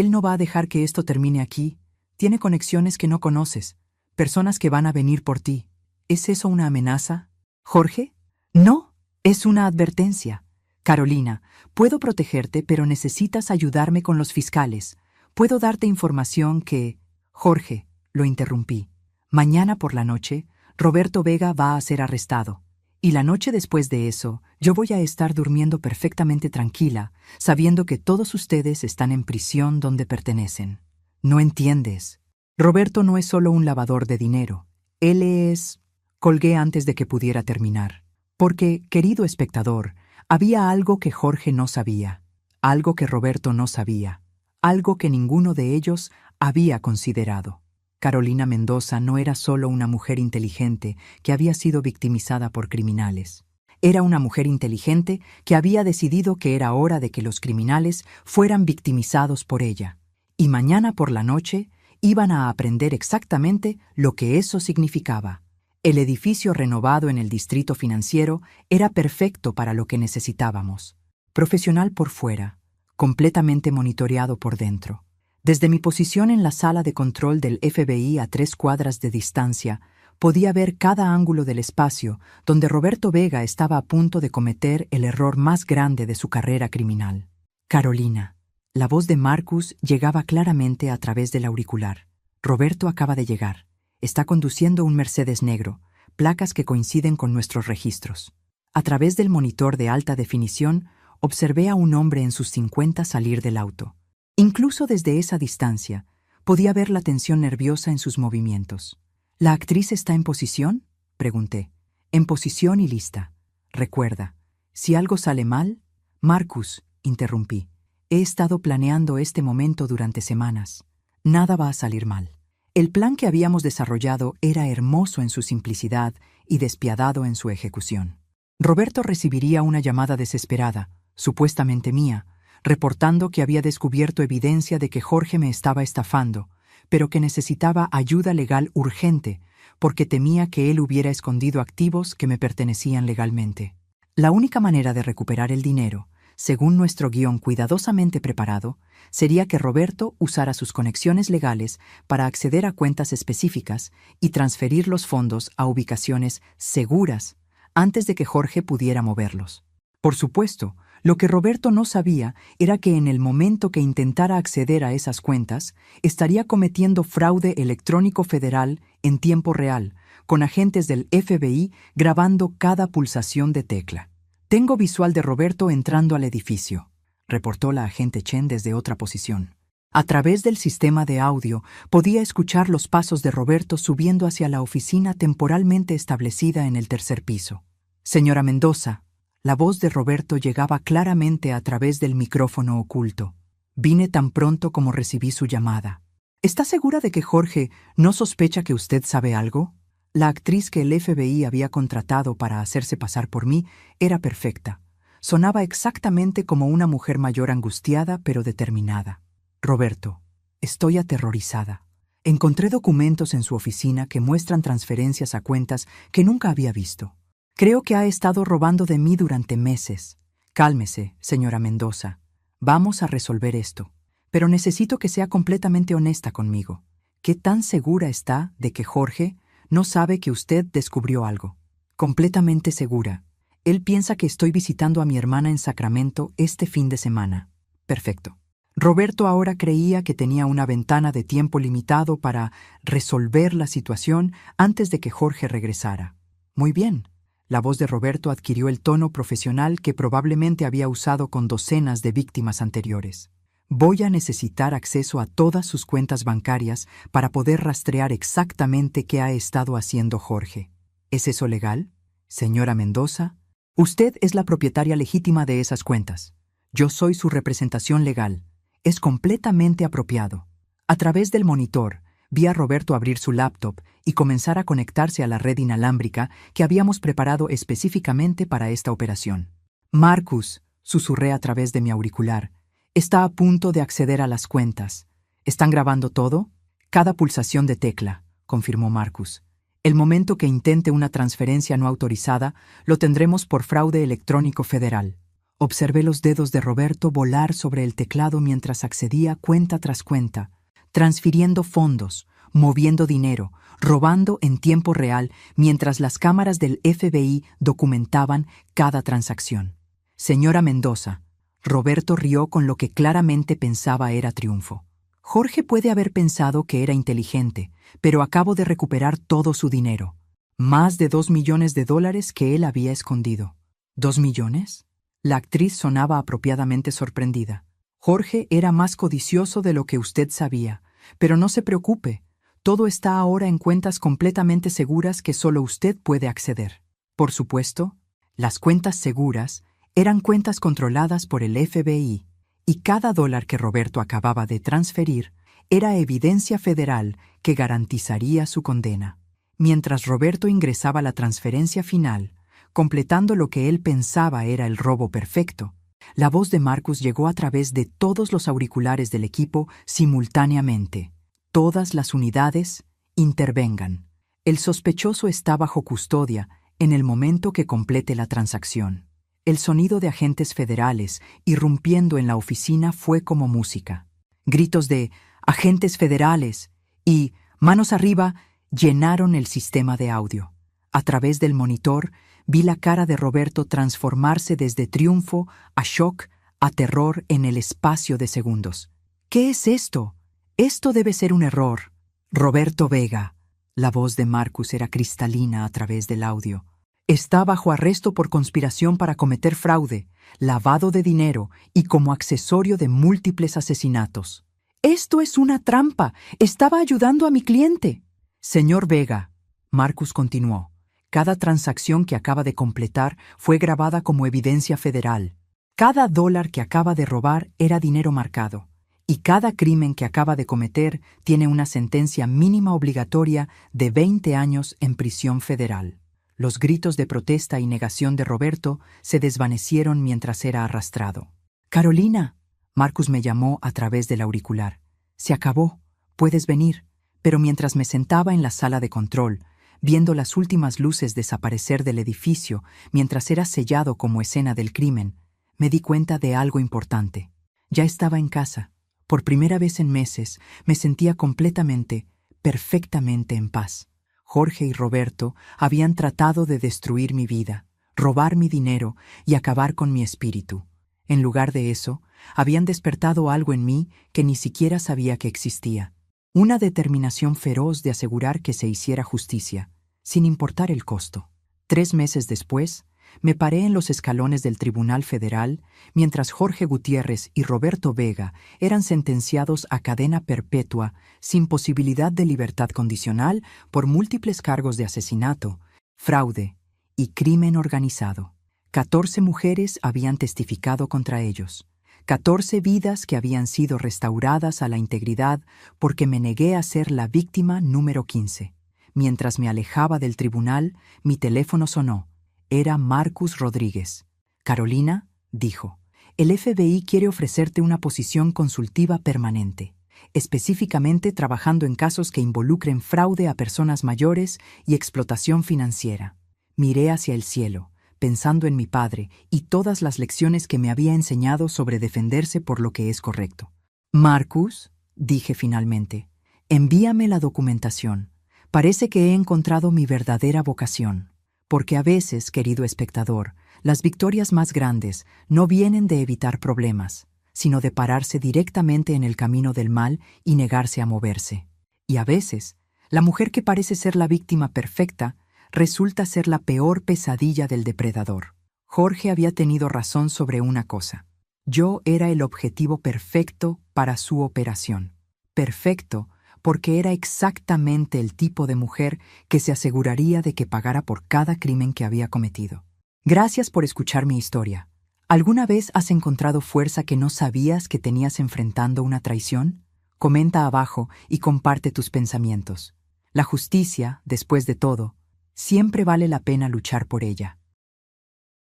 no va a dejar que esto termine aquí. Tiene conexiones que no conoces, personas que van a venir por ti. ¿Es eso una amenaza, Jorge? No, es una advertencia. Carolina, puedo protegerte, pero necesitas ayudarme con los fiscales. Puedo darte información que... Jorge, lo interrumpí. Mañana por la noche, Roberto Vega va a ser arrestado. Y la noche después de eso, yo voy a estar durmiendo perfectamente tranquila, sabiendo que todos ustedes están en prisión donde pertenecen. No entiendes. Roberto no es solo un lavador de dinero. Él es... Colgué antes de que pudiera terminar. Porque, querido espectador, había algo que Jorge no sabía, algo que Roberto no sabía, algo que ninguno de ellos había considerado. Carolina Mendoza no era solo una mujer inteligente que había sido victimizada por criminales. Era una mujer inteligente que había decidido que era hora de que los criminales fueran victimizados por ella. Y mañana por la noche iban a aprender exactamente lo que eso significaba. El edificio renovado en el distrito financiero era perfecto para lo que necesitábamos. Profesional por fuera, completamente monitoreado por dentro. Desde mi posición en la sala de control del FBI a 3 cuadras de distancia, podía ver cada ángulo del espacio donde Roberto Vega estaba a punto de cometer el error más grande de su carrera criminal. Carolina. La voz de Marcus llegaba claramente a través del auricular. Roberto acaba de llegar. Está conduciendo un Mercedes negro, placas que coinciden con nuestros registros. A través del monitor de alta definición, observé a un hombre en sus 50 salir del auto. Incluso desde esa distancia, podía ver la tensión nerviosa en sus movimientos. ¿La actriz está en posición?, pregunté. En posición y lista. Recuerda, si algo sale mal... Marcus, interrumpí. He estado planeando este momento durante semanas. Nada va a salir mal. El plan que habíamos desarrollado era hermoso en su simplicidad y despiadado en su ejecución. Roberto recibiría una llamada desesperada, supuestamente mía, reportando que había descubierto evidencia de que Jorge me estaba estafando, pero que necesitaba ayuda legal urgente, porque temía que él hubiera escondido activos que me pertenecían legalmente. La única manera de recuperar el dinero, según nuestro guión cuidadosamente preparado, sería que Roberto usara sus conexiones legales para acceder a cuentas específicas y transferir los fondos a ubicaciones seguras antes de que Jorge pudiera moverlos. Por supuesto, lo que Roberto no sabía era que en el momento que intentara acceder a esas cuentas, estaría cometiendo fraude electrónico federal en tiempo real, con agentes del FBI grabando cada pulsación de tecla. Tengo visual de Roberto entrando al edificio, reportó la agente Chen desde otra posición. A través del sistema de audio podía escuchar los pasos de Roberto subiendo hacia la oficina temporalmente establecida en el 3er piso. Señora Mendoza, la voz de Roberto llegaba claramente a través del micrófono oculto. Vine tan pronto como recibí su llamada. ¿Está segura de que Jorge no sospecha que usted sabe algo? La actriz que el FBI había contratado para hacerse pasar por mí era perfecta. Sonaba exactamente como una mujer mayor angustiada pero determinada. Roberto, estoy aterrorizada. Encontré documentos en su oficina que muestran transferencias a cuentas que nunca había visto. Creo que ha estado robando de mí durante meses. Cálmese, señora Mendoza. Vamos a resolver esto. Pero necesito que sea completamente honesta conmigo. ¿Qué tan segura está de que Jorge no sabe que usted descubrió algo? Completamente segura. Él piensa que estoy visitando a mi hermana en Sacramento este fin de semana. Perfecto. Roberto ahora creía que tenía una ventana de tiempo limitado para resolver la situación antes de que Jorge regresara. Muy bien. La voz de Roberto adquirió el tono profesional que probablemente había usado con docenas de víctimas anteriores. Voy a necesitar acceso a todas sus cuentas bancarias para poder rastrear exactamente qué ha estado haciendo Jorge. ¿Es eso legal? Señora Mendoza, usted es la propietaria legítima de esas cuentas. Yo soy su representación legal. Es completamente apropiado. A través del monitor, vi a Roberto abrir su laptop y comenzar a conectarse a la red inalámbrica que habíamos preparado específicamente para esta operación. Marcus, susurré a través de mi auricular, está a punto de acceder a las cuentas. ¿Están grabando todo? Cada pulsación de tecla, confirmó Marcus. El momento que intente una transferencia no autorizada, lo tendremos por fraude electrónico federal. Observé los dedos de Roberto volar sobre el teclado mientras accedía cuenta tras cuenta, transfiriendo fondos, moviendo dinero, robando en tiempo real mientras las cámaras del FBI documentaban cada transacción. Señora Mendoza, Roberto rió con lo que claramente pensaba era triunfo. Jorge puede haber pensado que era inteligente, pero acabo de recuperar todo su dinero. Más de $2 millones que él había escondido. ¿2 millones? La actriz sonaba apropiadamente sorprendida. Jorge era más codicioso de lo que usted sabía, pero no se preocupe. Todo está ahora en cuentas completamente seguras que solo usted puede acceder. Por supuesto, las cuentas seguras eran cuentas controladas por el FBI, y cada dólar que Roberto acababa de transferir Era evidencia federal que garantizaría su condena. Mientras Roberto ingresaba la transferencia final, completando lo que él pensaba era el robo perfecto, la voz de Marcus llegó a través de todos los auriculares del equipo simultáneamente. Todas las unidades, intervengan. El sospechoso está bajo custodia en el momento que complete la transacción. El sonido de agentes federales irrumpiendo en la oficina fue como música. Gritos de «agentes federales» y «manos arriba» llenaron el sistema de audio. A través del monitor vi la cara de Roberto transformarse desde triunfo a shock a terror en el espacio de segundos. «¿Qué es esto? Esto debe ser un error». «Roberto Vega». La voz de Marcus era cristalina a través del audio. «Está bajo arresto por conspiración para cometer fraude, lavado de dinero y como accesorio de múltiples asesinatos». «Esto es una trampa. Estaba ayudando a mi cliente». «Señor Vega», Marcus continuó, «cada transacción que acaba de completar fue grabada como evidencia federal. Cada dólar que acaba de robar era dinero marcado. Y cada crimen que acaba de cometer tiene una sentencia mínima obligatoria de 20 años en prisión federal». Los gritos de protesta y negación de Roberto se desvanecieron mientras era arrastrado. «Carolina», Marcus me llamó a través del auricular. «Se acabó. Puedes venir». Pero mientras me sentaba en la sala de control, viendo las últimas luces desaparecer del edificio mientras era sellado como escena del crimen, me di cuenta de algo importante. Ya estaba en casa. Por primera vez en meses me sentía completamente, perfectamente en paz. Jorge y Roberto habían tratado de destruir mi vida, robar mi dinero y acabar con mi espíritu. En lugar de eso, habían despertado algo en mí que ni siquiera sabía que existía. Una determinación feroz de asegurar que se hiciera justicia, sin importar el costo. 3 meses después, me paré en los escalones del Tribunal Federal mientras Jorge Gutiérrez y Roberto Vega eran sentenciados a cadena perpetua sin posibilidad de libertad condicional por múltiples cargos de asesinato, fraude y crimen organizado. 14 mujeres habían testificado contra ellos. 14 vidas que habían sido restauradas a la integridad porque me negué a ser la víctima número 15. Mientras me alejaba del tribunal, mi teléfono sonó. Era Marcus Rodríguez. «Carolina», dijo, «el FBI quiere ofrecerte una posición consultiva permanente, específicamente trabajando en casos que involucren fraude a personas mayores y explotación financiera». Miré hacia el cielo, pensando en mi padre y todas las lecciones que me había enseñado sobre defenderse por lo que es correcto. «Marcus», dije finalmente, «envíame la documentación. Parece que he encontrado mi verdadera vocación». Porque a veces, querido espectador, las victorias más grandes no vienen de evitar problemas, sino de pararse directamente en el camino del mal y negarse a moverse. Y a veces, la mujer que parece ser la víctima perfecta resulta ser la peor pesadilla del depredador. Jorge había tenido razón sobre una cosa. Yo era el objetivo perfecto para su operación. Perfecto porque era exactamente el tipo de mujer que se aseguraría de que pagara por cada crimen que había cometido. Gracias por escuchar mi historia. ¿Alguna vez has encontrado fuerza que no sabías que tenías enfrentando una traición? Comenta abajo y comparte tus pensamientos. La justicia, después de todo, siempre vale la pena luchar por ella.